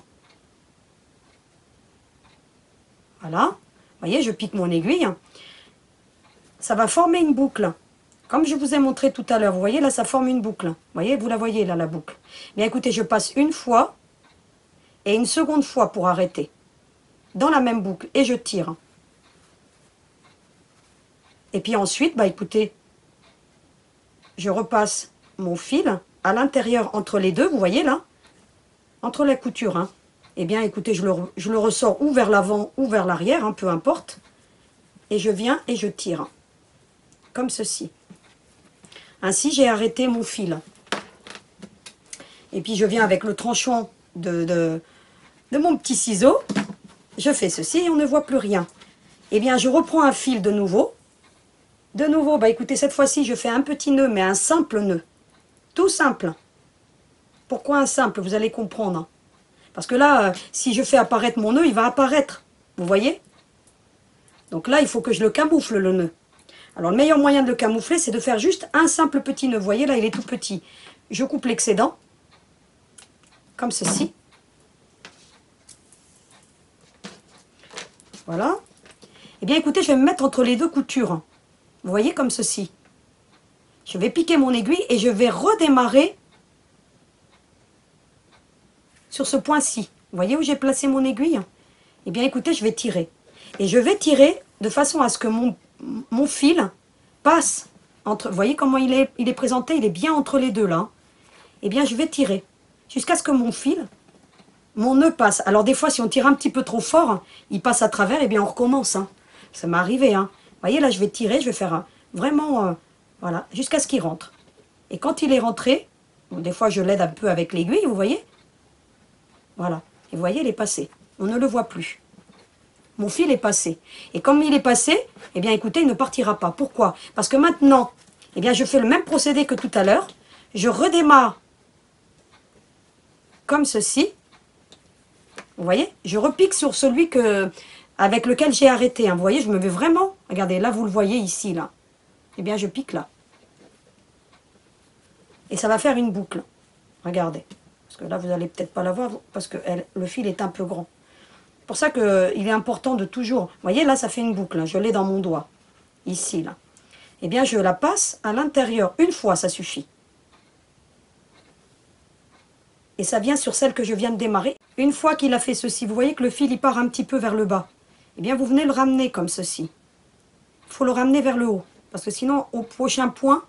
Voilà. Vous voyez, je pique mon aiguille. Ça va former une boucle. Comme je vous ai montré tout à l'heure, vous voyez, là, ça forme une boucle. Vous voyez, vous la voyez, là, la boucle. Bien, écoutez, je passe une fois et une seconde fois pour arrêter. Dans la même boucle. Et je tire. Et puis ensuite, bah, écoutez, je repasse mon fil à l'intérieur entre les deux, vous voyez, là, entre la couture. Hein. Eh bien, écoutez, je le ressors ou vers l'avant ou vers l'arrière, hein, peu importe. Et je viens et je tire. Comme ceci. Ainsi, j'ai arrêté mon fil. Et puis, je viens avec le tranchant de mon petit ciseau. Je fais ceci et on ne voit plus rien. Eh bien, je reprends un fil de nouveau. De nouveau, bah écoutez, cette fois-ci, je fais un petit nœud, mais un simple nœud. Tout simple. Pourquoi un simple? Vous allez comprendre. Parce que là, si je fais apparaître mon nœud, il va apparaître. Vous voyez? Donc là, il faut que je le camoufle, le nœud. Alors, le meilleur moyen de le camoufler, c'est de faire juste un simple petit nœud. Vous voyez, là, il est tout petit. Je coupe l'excédent, comme ceci. Voilà. Eh bien, écoutez, je vais me mettre entre les deux coutures. Vous voyez, comme ceci. Je vais piquer mon aiguille et je vais redémarrer sur ce point-ci. Vous voyez où j'ai placé mon aiguille? Eh bien, écoutez, je vais tirer. Et je vais tirer de façon à ce que mon fil passe entre... Vous voyez comment il est présenté? Il est bien entre les deux, là. Eh bien, je vais tirer jusqu'à ce que mon nœud passe. Alors, des fois, si on tire un petit peu trop fort, il passe à travers, eh bien, on recommence. Hein. Ça m'est arrivé. Hein. Vous voyez, là, je vais tirer, je vais faire vraiment... voilà, jusqu'à ce qu'il rentre. Et quand il est rentré, bon, des fois, je l'aide un peu avec l'aiguille, vous voyez? Voilà. Et vous voyez, il est passé. On ne le voit plus. Mon fil est passé. Et comme il est passé, eh bien, écoutez, il ne partira pas. Pourquoi? Parce que maintenant, eh bien, je fais le même procédé que tout à l'heure. Je redémarre comme ceci. Vous voyez? Je repique sur celui avec lequel j'ai arrêté. Hein. Vous voyez, je me mets vraiment... Regardez, là, vous le voyez ici, là. Eh bien, je pique là. Et ça va faire une boucle. Regardez. Parce que là, vous n'allez peut-être pas la voir, parce que le fil est un peu grand. C'est pour ça qu'il est important de toujours... Vous voyez, là, ça fait une boucle. Hein. Je l'ai dans mon doigt. Ici, là. Eh bien, je la passe à l'intérieur. Une fois, ça suffit. Et ça vient sur celle que je viens de démarrer. Une fois qu'il a fait ceci, vous voyez que le fil, il part un petit peu vers le bas. Eh bien, vous venez le ramener comme ceci. Il faut le ramener vers le haut. Parce que sinon, au prochain point,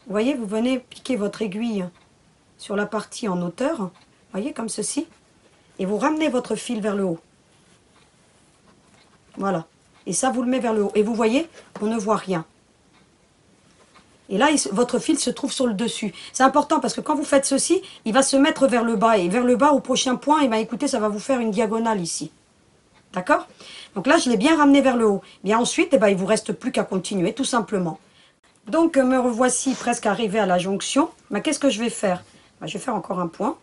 vous voyez, vous venez piquer votre aiguille sur la partie en hauteur. Vous voyez, comme ceci. Et vous ramenez votre fil vers le haut. Voilà. Et ça, vous le mettez vers le haut. Et vous voyez, on ne voit rien. Et là, votre fil se trouve sur le dessus. C'est important parce que quand vous faites ceci, il va se mettre vers le bas. Et vers le bas, au prochain point, et bien, écoutez, ça va vous faire une diagonale ici. D'accord? Donc là, je l'ai bien ramené vers le haut. Bien ensuite, eh ben, il ne vous reste plus qu'à continuer, tout simplement. Donc, me revoici presque arrivé à la jonction. Mais qu'est-ce que je vais faire? Ben, je vais faire encore un point.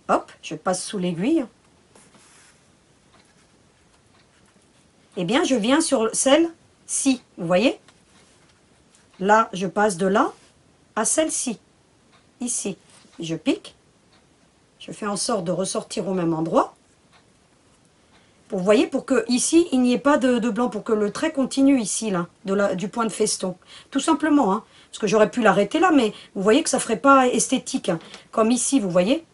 Hop, je passe sous l'aiguille. Eh bien, je viens sur celle-ci, vous voyez? Là, je passe de là à celle-ci, ici. Je pique. Je fais en sorte de ressortir au même endroit. Vous voyez, pour que ici, il n'y ait pas de blanc, pour que le trait continue ici, là, du point de feston. Tout simplement, hein. Parce que j'aurais pu l'arrêter là, mais vous voyez que ça ne ferait pas esthétique. Hein. Comme ici, vous voyez?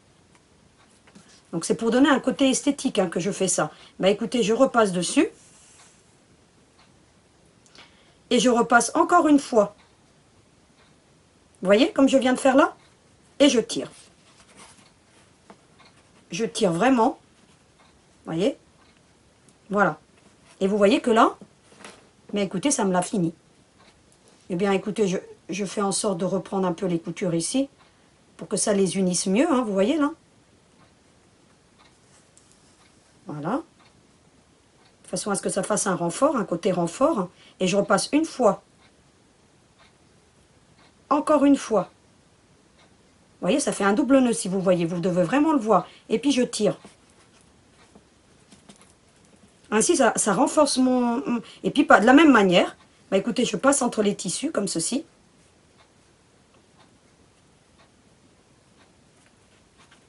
Donc c'est pour donner un côté esthétique hein, que je fais ça. Bah écoutez, je repasse dessus. Et je repasse encore une fois. Vous voyez, comme je viens de faire là? Et je tire. Je tire vraiment. Vous voyez? Voilà. Et vous voyez que là, mais écoutez, ça me l'a fini. Eh bien, écoutez, je fais en sorte de reprendre un peu les coutures ici, pour que ça les unisse mieux, hein, vous voyez là? façon à ce que ça fasse un renfort, un côté renfort. Et je repasse une fois. Encore une fois. Vous voyez, ça fait un double nœud si vous voyez. Vous devez vraiment le voir. Et puis je tire. Ainsi, ça renforce mon... Et puis, de la même manière, bah, écoutez, je passe entre les tissus comme ceci.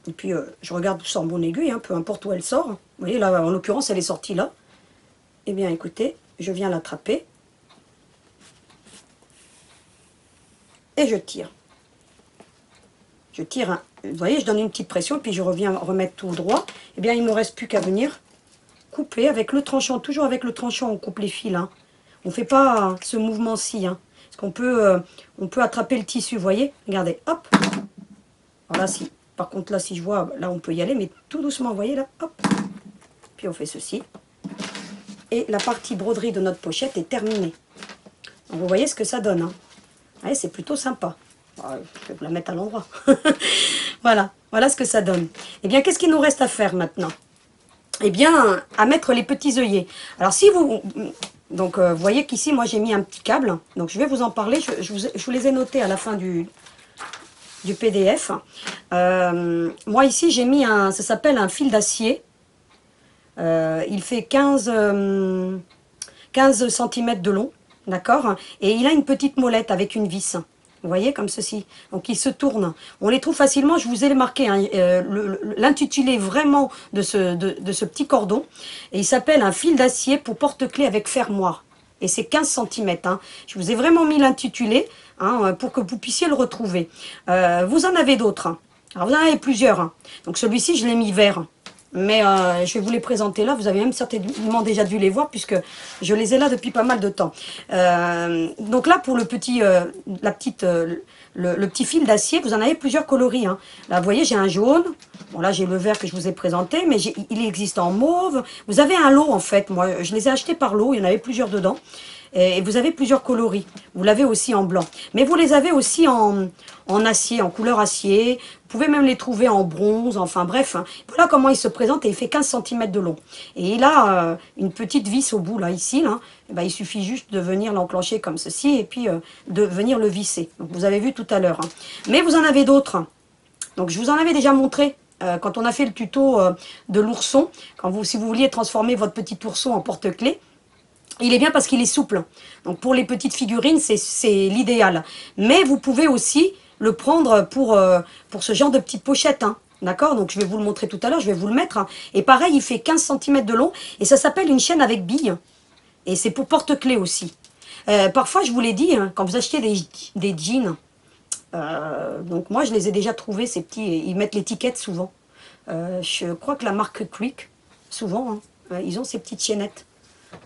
Et puis, je regarde où sort mon aiguille, hein, peu importe où elle sort. Vous voyez, là, en l'occurrence, elle est sortie là. Eh bien, écoutez, je viens l'attraper. Et je tire. Je tire, vous voyez, je donne une petite pression, puis je reviens remettre tout droit. Eh bien, il ne me reste plus qu'à venir couper avec le tranchant. Toujours avec le tranchant, on coupe les fils. Hein. On ne fait pas ce mouvement-ci. Hein, parce qu'on peut, on peut attraper le tissu, vous voyez. Regardez, hop. Alors là, si, par contre, là, si je vois, là, on peut y aller, mais tout doucement, vous voyez, là, hop. Puis on fait ceci. Et la partie broderie de notre pochette est terminée. Donc, vous voyez ce que ça donne. Hein. Ouais, c'est plutôt sympa. Je vais vous la mettre à l'endroit. Voilà, voilà ce que ça donne. Eh bien, qu'est-ce qu'il nous reste à faire maintenant? Eh bien, à mettre les petits œillets. Alors, si vous... Donc, vous voyez qu'ici, moi, j'ai mis un petit câble. Donc, je vais vous en parler. Je vous les ai notés à la fin du PDF. Moi, ici, j'ai mis un... Ça s'appelle un fil d'acier. Il fait 15 cm de long. D'accord? Et il a une petite molette avec une vis. Vous voyez, comme ceci. Donc, il se tourne. On les trouve facilement. Je vous ai marqué hein, l'intitulé vraiment de ce petit cordon. Et il s'appelle un fil d'acier pour porte-clés avec fermoir. Et c'est 15 cm. Hein. Je vous ai vraiment mis l'intitulé hein, pour que vous puissiez le retrouver. Vous en avez d'autres. Hein. Alors, vous en avez plusieurs. Hein. Donc, celui-ci, je l'ai mis vert. Mais je vais vous les présenter là. Vous avez même certainement déjà dû les voir puisque je les ai là depuis pas mal de temps. Donc là, pour le petit, le petit fil d'acier, vous en avez plusieurs coloris. Hein. Là, vous voyez, j'ai un jaune. Bon, là, j'ai le vert que je vous ai présenté, mais il existe en mauve. Vous avez un lot, en fait. Moi, je les ai achetés par lot. Il y en avait plusieurs dedans. Et vous avez plusieurs coloris. Vous l'avez aussi en blanc. Mais vous les avez aussi en acier, en couleur acier. Vous pouvez même les trouver en bronze. Enfin bref, hein. Voilà comment il se présente et il fait 15 cm de long. Et il a une petite vis au bout, là, ici. Là. Et ben, il suffit juste de venir l'enclencher comme ceci et puis de venir le visser. Donc vous avez vu tout à l'heure. Hein. Mais vous en avez d'autres. Donc je vous en avais déjà montré. Quand on a fait le tuto de l'ourson, si vous vouliez transformer votre petit ourson en porte-clés, il est bien parce qu'il est souple. Donc pour les petites figurines, c'est l'idéal. Mais vous pouvez aussi le prendre pour ce genre de petite pochette. Hein. D'accord? Donc je vais vous le montrer tout à l'heure, je vais vous le mettre. Hein. Et pareil, il fait 15 cm de long. Et ça s'appelle une chaîne avec billes. Et c'est pour porte-clés aussi. Parfois, je vous l'ai dit, hein, quand vous achetez des jeans, donc moi je les ai déjà trouvés, ces petits, ils mettent l'étiquette souvent. Je crois que la marque Quick, souvent, hein, ils ont ces petites chaînettes.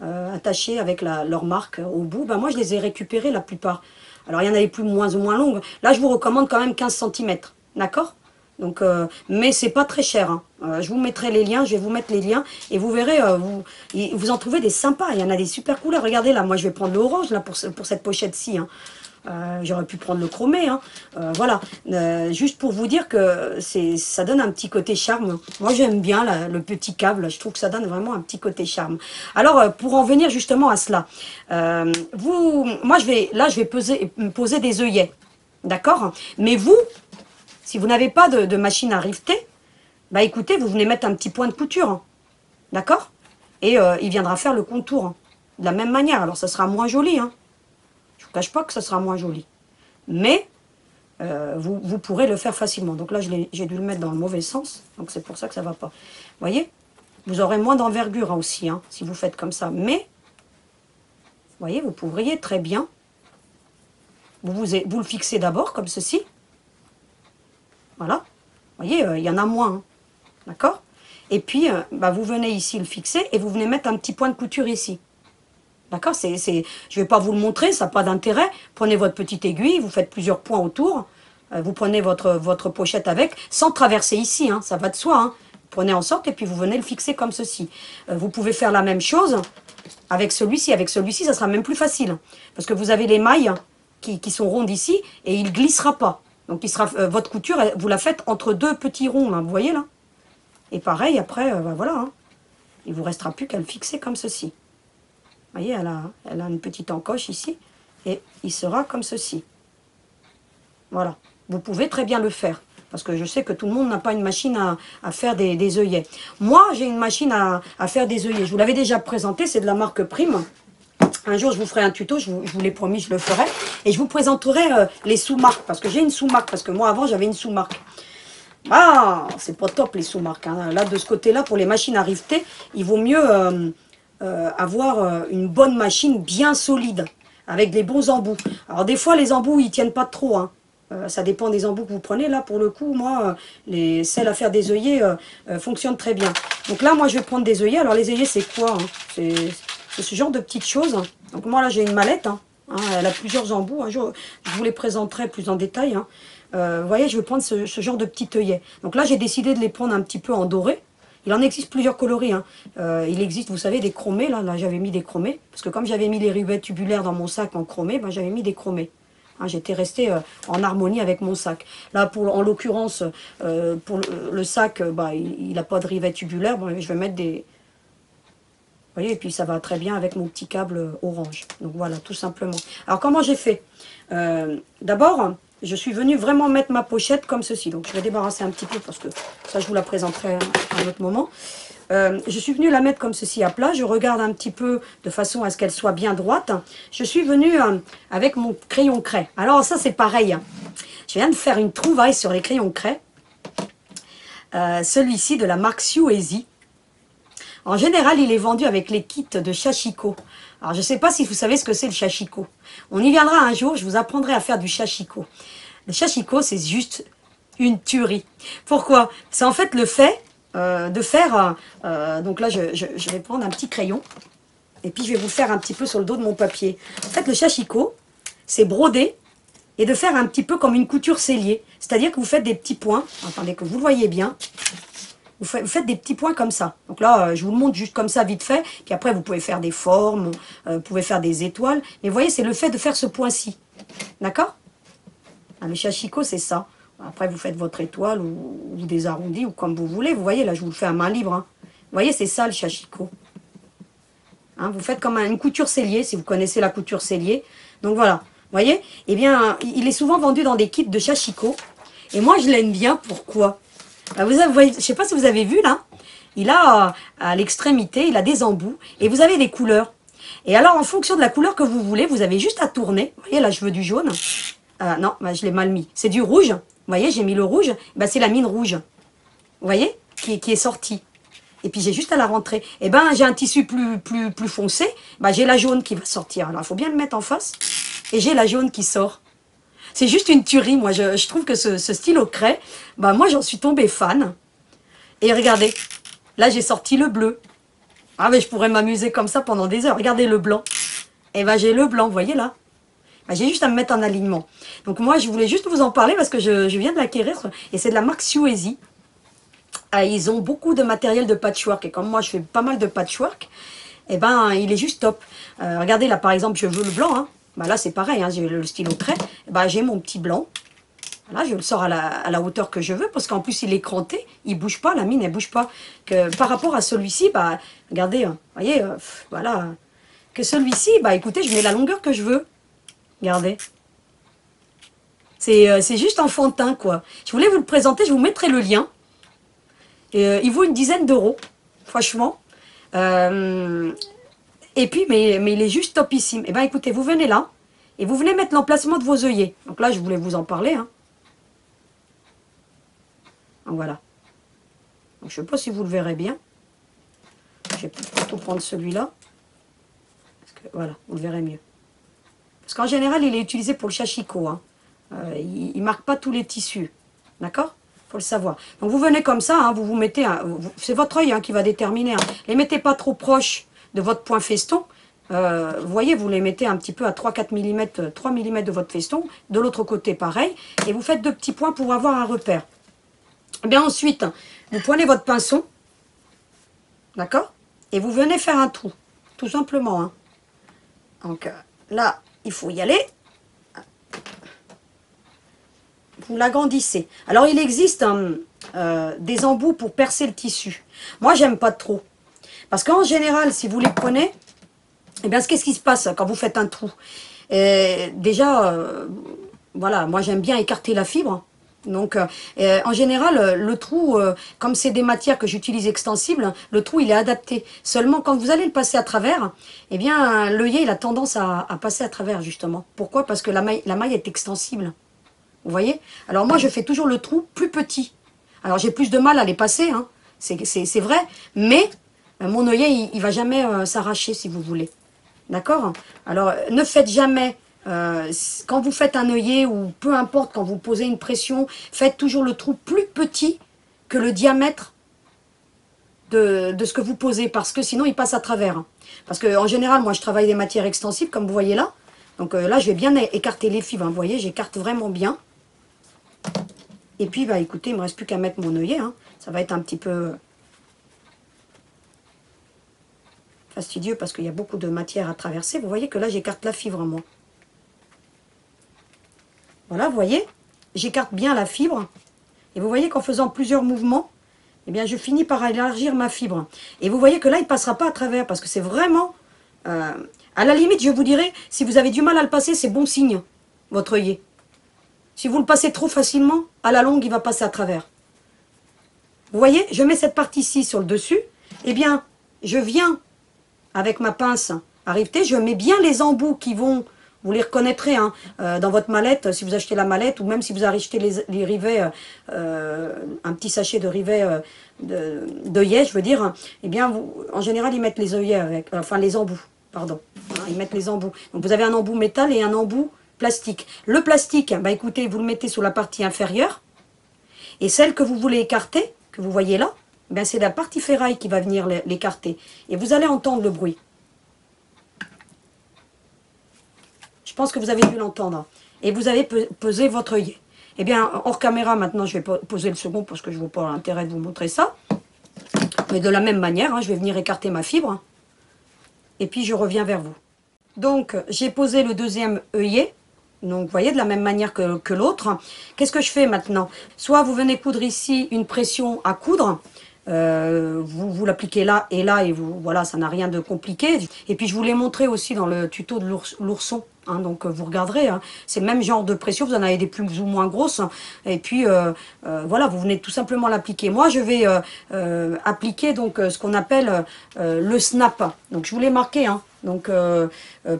Attachées avec leur marque au bout, ben moi je les ai récupérées la plupart. Alors il y en avait plus moins ou moins longues. Là je vous recommande quand même 15 cm. D'accord? Donc, mais c'est pas très cher. Hein. Je vous mettrai les liens, je vais vous mettre les liens et vous verrez, vous en trouvez des sympas. Il y en a des super couleurs. Regardez là, moi je vais prendre le orange là, pour cette pochette-ci. Hein. J'aurais pu prendre le chromé, hein. Voilà, juste pour vous dire que ça donne un petit côté charme. Moi j'aime bien le petit câble, je trouve que ça donne vraiment un petit côté charme. Alors pour en venir justement à cela, moi je vais poser des œillets, d'accord? Mais vous, si vous n'avez pas de machine à rifter, bah écoutez, vous venez mettre un petit point de couture, hein, d'accord? Et il viendra faire le contour, hein, de la même manière. Alors ça sera moins joli, hein. Je ne vous cache pas que ça sera moins joli. Mais vous pourrez le faire facilement. Donc là, j'ai dû le mettre dans le mauvais sens. Donc c'est pour ça que ça ne va pas. Vous voyez? Vous aurez moins d'envergure hein, aussi, hein, si vous faites comme ça. Mais, vous voyez, vous pourriez très bien. Vous le fixez d'abord, comme ceci. Voilà. Vous voyez, il y en a moins. Hein. D'accord? Et puis, vous venez ici le fixer et vous venez mettre un petit point de couture ici. D'accord? Je ne vais pas vous le montrer, ça n'a pas d'intérêt. Prenez votre petite aiguille, vous faites plusieurs points autour. Vous prenez votre pochette avec, sans traverser ici, hein, ça va de soi. Hein. Prenez en sorte et puis vous venez le fixer comme ceci. Vous pouvez faire la même chose avec celui-ci. Avec celui-ci, ça sera même plus facile. Parce que vous avez les mailles qui sont rondes ici et il ne glissera pas. Donc votre couture, vous la faites entre deux petits ronds, là, vous voyez là? Et pareil, après, voilà. Hein. Il vous restera plus qu'à le fixer comme ceci. Vous voyez, elle a une petite encoche ici. Et il sera comme ceci. Voilà. Vous pouvez très bien le faire. Parce que je sais que tout le monde n'a pas une machine à faire des œillets. Moi, j'ai une machine à faire des œillets. Je vous l'avais déjà présenté, c'est de la marque Prime. Un jour, je vous ferai un tuto, je vous l'ai promis, je le ferai. Et je vous présenterai les sous-marques. Parce que j'ai une sous-marque. Parce que moi, avant, j'avais une sous-marque. Ah, c'est pas top les sous-marques. Hein. Là, de ce côté-là, pour les machines à riveter, il vaut mieux avoir une bonne machine bien solide. Avec des bons embouts. Alors, des fois, les embouts, ils tiennent pas trop. Hein. Ça dépend des embouts que vous prenez. Là, pour le coup, moi, celles à faire des œillets fonctionnent très bien. Donc là, moi, je vais prendre des œillets. Alors, les œillets, c'est quoi hein? C'est ce genre de petites choses. Donc, moi, là, j'ai une mallette. Hein. Elle a plusieurs embouts. Un jour, je vous les présenterai plus en détail. Hein. Vous voyez, je vais prendre ce genre de petits œillets. Donc là, j'ai décidé de les prendre un petit peu en doré. Il en existe plusieurs coloris. Hein. Il existe, vous savez, des chromés. Là j'avais mis des chromés. Parce que comme j'avais mis les rivets tubulaires dans mon sac en chromé, ben, j'avais mis des chromés. Hein, j'étais restée en harmonie avec mon sac. Là, en l'occurrence, pour le sac, bah, il n'a pas de rivet tubulaire. Bon, je vais mettre des... Vous voyez, et puis ça va très bien avec mon petit câble orange. Donc voilà, tout simplement. Alors, comment j'ai fait d'abord, je suis venue vraiment mettre ma pochette comme ceci. Donc, je vais débarrasser un petit peu parce que ça, je vous la présenterai à un autre moment. Je suis venue la mettre comme ceci à plat. Je regarde un petit peu de façon à ce qu'elle soit bien droite. Je suis venue avec mon crayon craie. Alors, ça, c'est pareil. Je viens de faire une trouvaille sur les crayons craie. Celui-ci de la marque Suezi. En général, il est vendu avec les kits de Shashiko. Alors, je ne sais pas si vous savez ce que c'est le Shashiko. On y viendra un jour, je vous apprendrai à faire du Shashiko. Le Shashiko, c'est juste une tuerie. Pourquoi? C'est en fait le fait de faire... donc là, je vais prendre un petit crayon. Et puis, je vais vous le faire un petit peu sur le dos de mon papier. En fait, le Shashiko, c'est broder et de faire un petit peu comme une couture sellier. C'est-à-dire que vous faites des petits points. Attendez que vous le voyez bien. Vous faites des petits points comme ça. Donc là, je vous le montre juste comme ça, vite fait. Puis après, vous pouvez faire des formes, vous pouvez faire des étoiles. Mais vous voyez, c'est le fait de faire ce point-ci. D'accord? Le Shashiko, c'est ça. Après, vous faites votre étoile ou des arrondis ou comme vous voulez. Vous voyez, là, je vous le fais à main libre. Hein. Vous voyez, c'est ça le Shashiko. Hein, vous faites comme une couture sellier, si vous connaissez la couture sellier. Donc voilà. Vous voyez? Eh bien, il est souvent vendu dans des kits de Shashiko. Et moi, je l'aime bien. Pourquoi? Vous voyez, je ne sais pas si vous avez vu là, il a à l'extrémité, il a des embouts et vous avez des couleurs. Et alors en fonction de la couleur que vous voulez, vous avez juste à tourner. Vous voyez là, je veux du jaune. Non, bah, je l'ai mal mis. C'est du rouge. Vous voyez, j'ai mis le rouge. Bah, c'est la mine rouge. Vous voyez, qui est sortie. Et puis j'ai juste à la rentrer. Et ben j'ai un tissu plus foncé. Bah, j'ai la jaune qui va sortir. Alors il faut bien le mettre en face. Et j'ai la jaune qui sort. C'est juste une tuerie, moi. Je trouve que ce stylo craie, bah, moi, j'en suis tombée fan. Et regardez, là, j'ai sorti le bleu. Ah, mais je pourrais m'amuser comme ça pendant des heures. Regardez le blanc. Et ben, j'ai le blanc, vous voyez là. Bah, j'ai juste à me mettre en alignement. Donc, moi, je voulais juste vous en parler parce que je viens de l'acquérir. Et c'est de la marque Suezi. Ah, ils ont beaucoup de matériel de patchwork. Et comme moi, je fais pas mal de patchwork, et ben, il est juste top. Regardez, là, par exemple, je veux le blanc, hein. Bah là, c'est pareil, hein, j'ai le stylo craie. Bah, j'ai mon petit blanc. Là, je le sors à la hauteur que je veux, parce qu'en plus, il est cranté. Il ne bouge pas, la mine, elle ne bouge pas. Que, par rapport à celui-ci, bah, regardez, hein, voyez, voilà. Que celui-ci, bah, écoutez, je mets la longueur que je veux. Regardez. C'est juste enfantin, quoi. Je voulais vous le présenter, je vous mettrai le lien. Il vaut une dizaine d'euros, franchement. Et puis, mais il est juste topissime. Eh bien, écoutez, vous venez là, et vous venez mettre l'emplacement de vos œillets. Donc là, je voulais vous en parler. Hein. Donc voilà. Donc, je ne sais pas si vous le verrez bien. Je vais plutôt prendre celui-là. Voilà, vous le verrez mieux. Parce qu'en général, il est utilisé pour le Shashiko. Hein. Il ne marque pas tous les tissus. D'accord? Il faut le savoir. Donc vous venez comme ça, hein, vous vous mettez... c'est votre œil hein, qui va déterminer. Hein. Les mettez pas trop proches de votre point feston. Vous voyez, vous les mettez un petit peu à 3-4 mm, 3 mm de votre feston. De l'autre côté, pareil. Et vous faites deux petits points pour avoir un repère. Et bien ensuite, vous prenez votre pinceau. D'accord? Et vous venez faire un trou. Tout simplement. Hein. Donc là, il faut y aller. Vous l'agrandissez. Alors, il existe des embouts pour percer le tissu. Moi, j'aime pas trop. Parce qu'en général, si vous les prenez, eh bien, qu'est-ce qui se passe quand vous faites un trou? Déjà, voilà, moi j'aime bien écarter la fibre. Donc, en général, le trou, comme c'est des matières que j'utilise extensibles, le trou, il est adapté. Seulement, quand vous allez le passer à travers, eh bien, l'œillet, il a tendance à passer à travers, justement. Pourquoi? Parce que la maille est extensible. Vous voyez? Alors, moi, je fais toujours le trou plus petit. Alors, j'ai plus de mal à les passer, hein. C'est vrai. Mais, mon œillet, il va jamais s'arracher, si vous voulez. D'accord? Alors, ne faites jamais... quand vous faites un œillet ou peu importe, quand vous posez une pression, faites toujours le trou plus petit que le diamètre de ce que vous posez, parce que sinon il passe à travers. Parce que en général, moi je travaille des matières extensibles comme vous voyez là. Donc là je vais bien écarter les fibres, hein. Vous voyez, j'écarte vraiment bien. Et puis bah écoutez, il ne me reste plus qu'à mettre mon œillet, hein. Ça va être un petit peu fastidieux parce qu'il y a beaucoup de matière à traverser. Vous voyez que là j'écarte la fibre, moi. Voilà, vous voyez, j'écarte bien la fibre. Et vous voyez qu'en faisant plusieurs mouvements, eh bien, je finis par élargir ma fibre. Et vous voyez que là, il ne passera pas à travers, parce que c'est vraiment... à la limite, je vous dirais, si vous avez du mal à le passer, c'est bon signe, votre œillet. Si vous le passez trop facilement, à la longue, il va passer à travers. Vous voyez, je mets cette partie-ci sur le dessus. Eh bien, je viens, avec ma pince à riveter, je mets bien les embouts qui vont... Vous les reconnaîtrez hein, dans votre mallette, si vous achetez la mallette, ou même si vous achetez les rivets, un petit sachet de rivets d'œillets, je veux dire, eh bien, en général, ils mettent les œillets avec, enfin les embouts, pardon. Hein, ils mettent les embouts. Donc vous avez un embout métal et un embout plastique. Le plastique, bah, écoutez, vous le mettez sur la partie inférieure, et celle que vous voulez écarter, que vous voyez là, ben c'est la partie ferraille qui va venir l'écarter. Et vous allez entendre le bruit. Je pense que vous avez dû l'entendre. Et vous avez pesé votre œillet. Eh bien, hors caméra, maintenant, je vais poser le second parce que je ne vois pas l'intérêt de vous montrer ça. Mais de la même manière, hein, je vais venir écarter ma fibre. Et puis, je reviens vers vous. Donc, j'ai posé le deuxième œillet. Donc, vous voyez, de la même manière que l'autre. Qu'est-ce que je fais maintenant? Soit vous venez coudre ici une pression à coudre. Vous l'appliquez là, et vous, voilà, ça n'a rien de compliqué. Et puis, je vous l'ai montré aussi dans le tuto de l'ourson. Hein, donc vous regarderez, hein, c'est le même genre de pression, vous en avez des plus ou moins grosses, hein, et puis voilà, vous venez tout simplement l'appliquer. Moi je vais appliquer donc ce qu'on appelle le snap, donc je vous l'ai marqué, hein, donc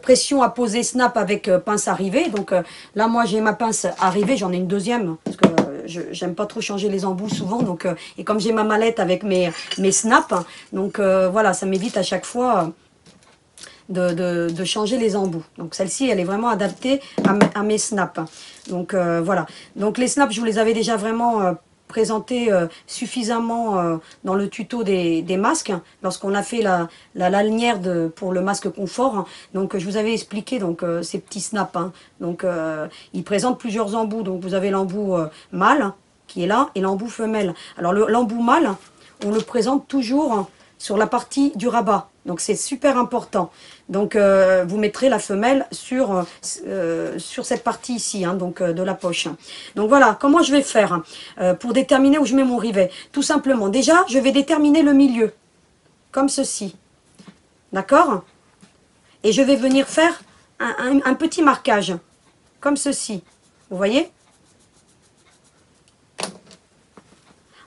pression à poser snap avec pince à rivet. Donc là moi j'ai ma pince à rivet, j'en ai une deuxième, parce que j'aime pas trop changer les embouts souvent, donc et comme j'ai ma mallette avec mes snaps, donc voilà, ça m'évite à chaque fois de changer les embouts. Donc celle-ci, elle est vraiment adaptée à mes snaps. Donc voilà. Donc les snaps, je vous les avais déjà vraiment présentés suffisamment dans le tuto des masques, lorsqu'on a fait la lanière pour le masque confort. Donc je vous avais expliqué donc ces petits snaps. Hein. Donc ils présentent plusieurs embouts. Donc vous avez l'embout mâle qui est là et l'embout femelle. Alors l'embout mâle, on le présente toujours sur la partie du rabat. Donc c'est super important. Donc vous mettrez la femelle sur cette partie ici, hein, donc de la poche. Donc voilà, comment je vais faire pour déterminer où je mets mon rivet. Tout simplement, déjà, je vais déterminer le milieu, comme ceci. D'accord? Et je vais venir faire un petit marquage, comme ceci. Vous voyez?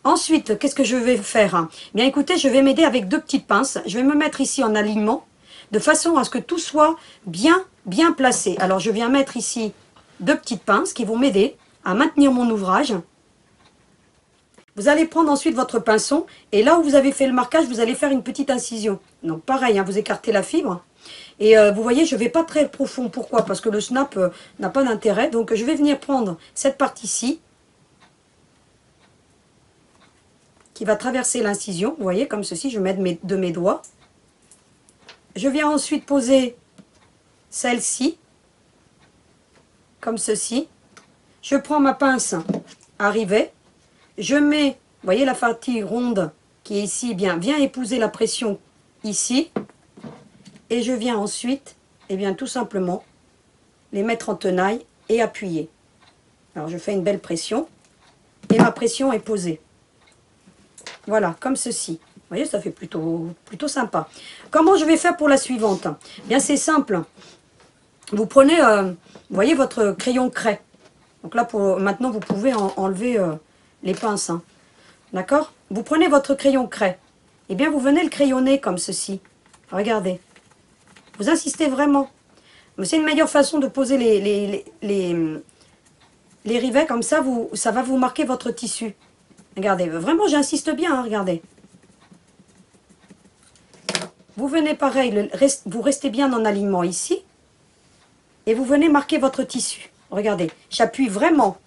Ensuite, qu'est-ce que je vais faire? Bien écoutez, je vais m'aider avec deux petites pinces. Je vais me mettre ici en alignement, de façon à ce que tout soit bien placé. Alors je viens mettre ici deux petites pinces qui vont m'aider à maintenir mon ouvrage. Vous allez prendre ensuite votre pinceau et là où vous avez fait le marquage, vous allez faire une petite incision. Donc pareil, hein, vous écartez la fibre. Et vous voyez, je ne vais pas très profond. Pourquoi? Parce que le snap n'a pas d'intérêt. Donc je vais venir prendre cette partie-ci, qui va traverser l'incision, vous voyez, comme ceci, je vais mettre de mes doigts. Je viens ensuite poser celle-ci, comme ceci. Je prends ma pince à rivet, je mets, vous voyez la partie ronde qui est ici, bien, vient épouser la pression ici, et je viens ensuite, et bien tout simplement, les mettre en tenaille et appuyer. Alors je fais une belle pression, et ma pression est posée. Voilà, comme ceci. voyez, ça fait plutôt sympa. Comment je vais faire pour la suivante? Bien, c'est simple. Vous prenez, vous voyez, votre crayon craie. Donc là, maintenant, vous pouvez enlever les pinces. Hein. D'accord? Vous prenez votre crayon craie. Et bien, vous venez le crayonner comme ceci. Regardez. Vous insistez vraiment. Mais c'est une meilleure façon de poser les rivets. Comme ça, ça va vous marquer votre tissu. Regardez. Vraiment, j'insiste bien. Hein, regardez. Vous venez pareil. Vous restez bien en alignement ici. Et vous venez marquer votre tissu. Regardez. J'appuie vraiment.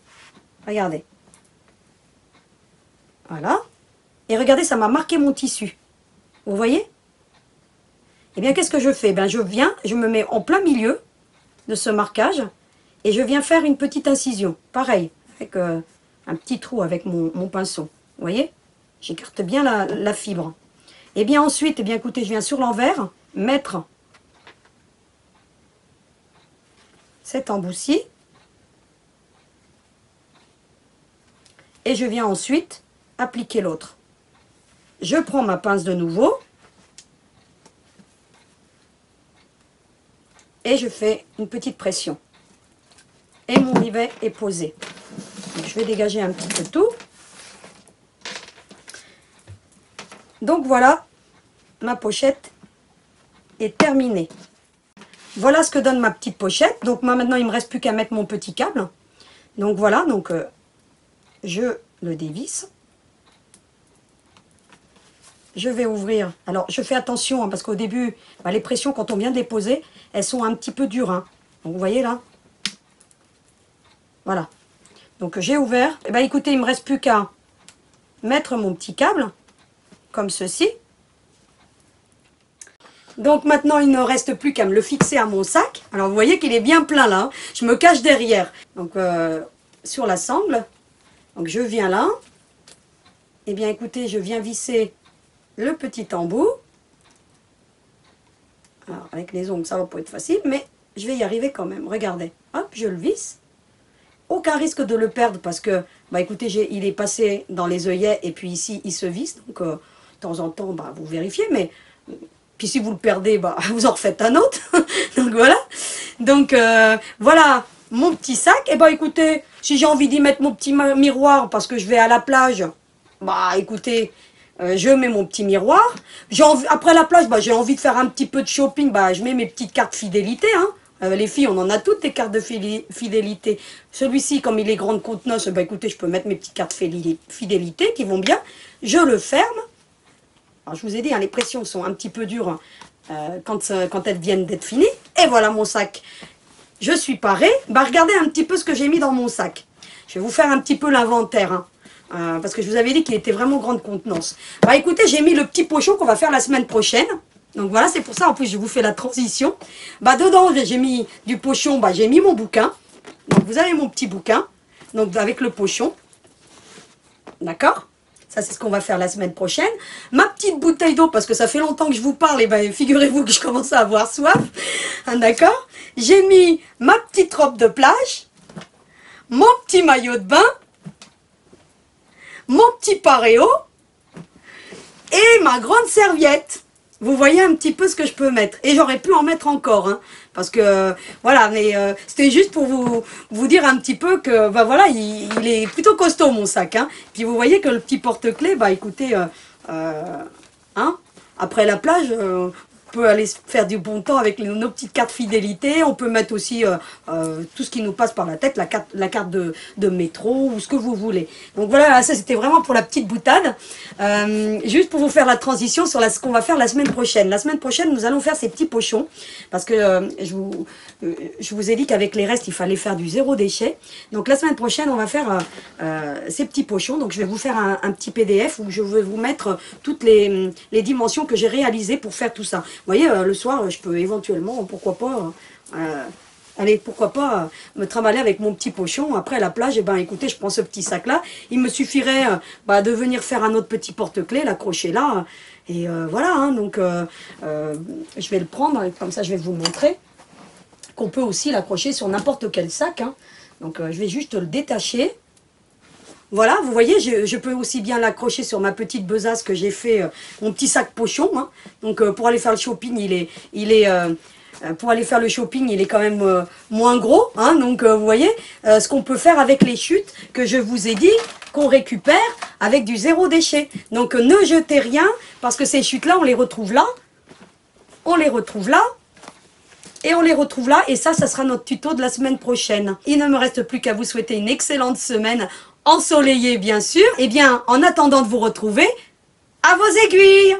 Regardez. Voilà. Et regardez, ça m'a marqué mon tissu. Vous voyez? Eh bien, qu'est-ce que je fais? Ben, je me mets en plein milieu de ce marquage et je viens faire une petite incision. Pareil, avec un petit trou avec mon pinceau. Vous voyez? J'écarte bien la fibre. Et bien ensuite, eh bien, écoutez, je viens sur l'envers mettre cet embout-ci. Et je viens ensuite appliquer l'autre. Je prends ma pince de nouveau. Et je fais une petite pression. Et mon rivet est posé. Donc, je vais dégager un petit peu tout. Donc voilà, ma pochette est terminée. Voilà ce que donne ma petite pochette. Donc moi maintenant il ne me reste plus qu'à mettre mon petit câble. Donc voilà, donc je le dévisse. Je vais ouvrir. Alors, je fais attention, hein, parce qu'au début, bah, les pressions, quand on vient de les poser, elles sont un petit peu dures. Hein. Donc, vous voyez là? Voilà. Donc, j'ai ouvert. Et bien, écoutez, il ne me reste plus qu'à mettre mon petit câble, comme ceci. Donc, maintenant, il ne reste plus qu'à me le fixer à mon sac. Alors, vous voyez qu'il est bien plein là. Hein. Je me cache derrière. Donc, sur la sangle. Donc, je viens là. Et bien, écoutez, je viens visser le petit embout. Alors, avec les ongles, ça va pas être facile, mais je vais y arriver quand même. Regardez, hop, je le visse. Aucun risque de le perdre parce que, bah écoutez, il est passé dans les œillets et puis ici, il se visse. Donc, de temps en temps, bah, vous vérifiez, mais puis si vous le perdez, bah, vous en refaites un autre. Donc, voilà. Donc, voilà mon petit sac. Et bah, écoutez, si j'ai envie d'y mettre mon petit miroir parce que je vais à la plage, bah, écoutez... je mets mon petit miroir. Après la plage, bah, j'ai envie de faire un petit peu de shopping. Bah, je mets mes petites cartes fidélité. Hein. Les filles, on en a toutes des cartes de fidélité. Celui-ci, comme il est grande contenance, bah, écoutez, je peux mettre mes petites cartes fidélité qui vont bien. Je le ferme. Alors, je vous ai dit, hein, les pressions sont un petit peu dures quand elles viennent d'être finies. Et voilà mon sac. Je suis parée. Bah, regardez un petit peu ce que j'ai mis dans mon sac. Je vais vous faire un petit peu l'inventaire. Hein. Parce que je vous avais dit qu'il était vraiment grande contenance. Bah écoutez, j'ai mis le petit pochon qu'on va faire la semaine prochaine. Donc voilà, c'est pour ça, en plus, je vous fais la transition. Bah dedans, j'ai mis du pochon, bah j'ai mis mon bouquin. Donc vous avez mon petit bouquin, donc avec le pochon. D'accord? Ça, c'est ce qu'on va faire la semaine prochaine. Ma petite bouteille d'eau, parce que ça fait longtemps que je vous parle, et ben figurez-vous que je commence à avoir soif. D'accord? J'ai mis ma petite robe de plage, mon petit maillot de bain, mon petit paréo et ma grande serviette. Vous voyez un petit peu ce que je peux mettre. Et j'aurais pu en mettre encore. Hein, parce que, voilà, mais c'était juste pour vous dire un petit peu que, bah voilà, il est plutôt costaud mon sac. Hein. Puis vous voyez que le petit porte-clés, bah écoutez, hein, après la plage, on peut aller faire du bon temps avec nos petites cartes fidélité. On peut mettre aussi tout ce qui nous passe par la tête, la carte de métro ou ce que vous voulez. Donc voilà, ça c'était vraiment pour la petite boutade. Juste pour vous faire la transition sur ce qu'on va faire la semaine prochaine. La semaine prochaine, nous allons faire ces petits pochons. Parce que je vous ai dit qu'avec les restes, il fallait faire du zéro déchet. Donc la semaine prochaine, on va faire ces petits pochons. Donc je vais vous faire un petit PDF où je vais vous mettre toutes les dimensions que j'ai réalisées pour faire tout ça. Vous voyez, le soir, je peux éventuellement, pourquoi pas, me trimballer avec mon petit pochon. Après, à la plage, eh ben, écoutez, je prends ce petit sac-là. Il me suffirait de venir faire un autre petit porte-clés, l'accrocher là. Et voilà, hein, donc je vais le prendre, comme ça je vais vous montrer qu'on peut aussi l'accrocher sur n'importe quel sac. Hein. Donc je vais juste le détacher. Voilà, vous voyez, je peux aussi bien l'accrocher sur ma petite besace que j'ai fait, mon petit sac pochon. Hein. Donc pour aller faire le shopping, pour aller faire le shopping, il est quand même moins gros. Hein. Donc vous voyez, ce qu'on peut faire avec les chutes que je vous ai dit, qu'on récupère avec du zéro déchet. Donc ne jetez rien, parce que ces chutes-là, on les retrouve là, on les retrouve là, et on les retrouve là, et ça sera notre tuto de la semaine prochaine. Il ne me reste plus qu'à vous souhaiter une excellente semaine, ensoleillée bien sûr. Et bien, en attendant de vous retrouver, à vos aiguilles!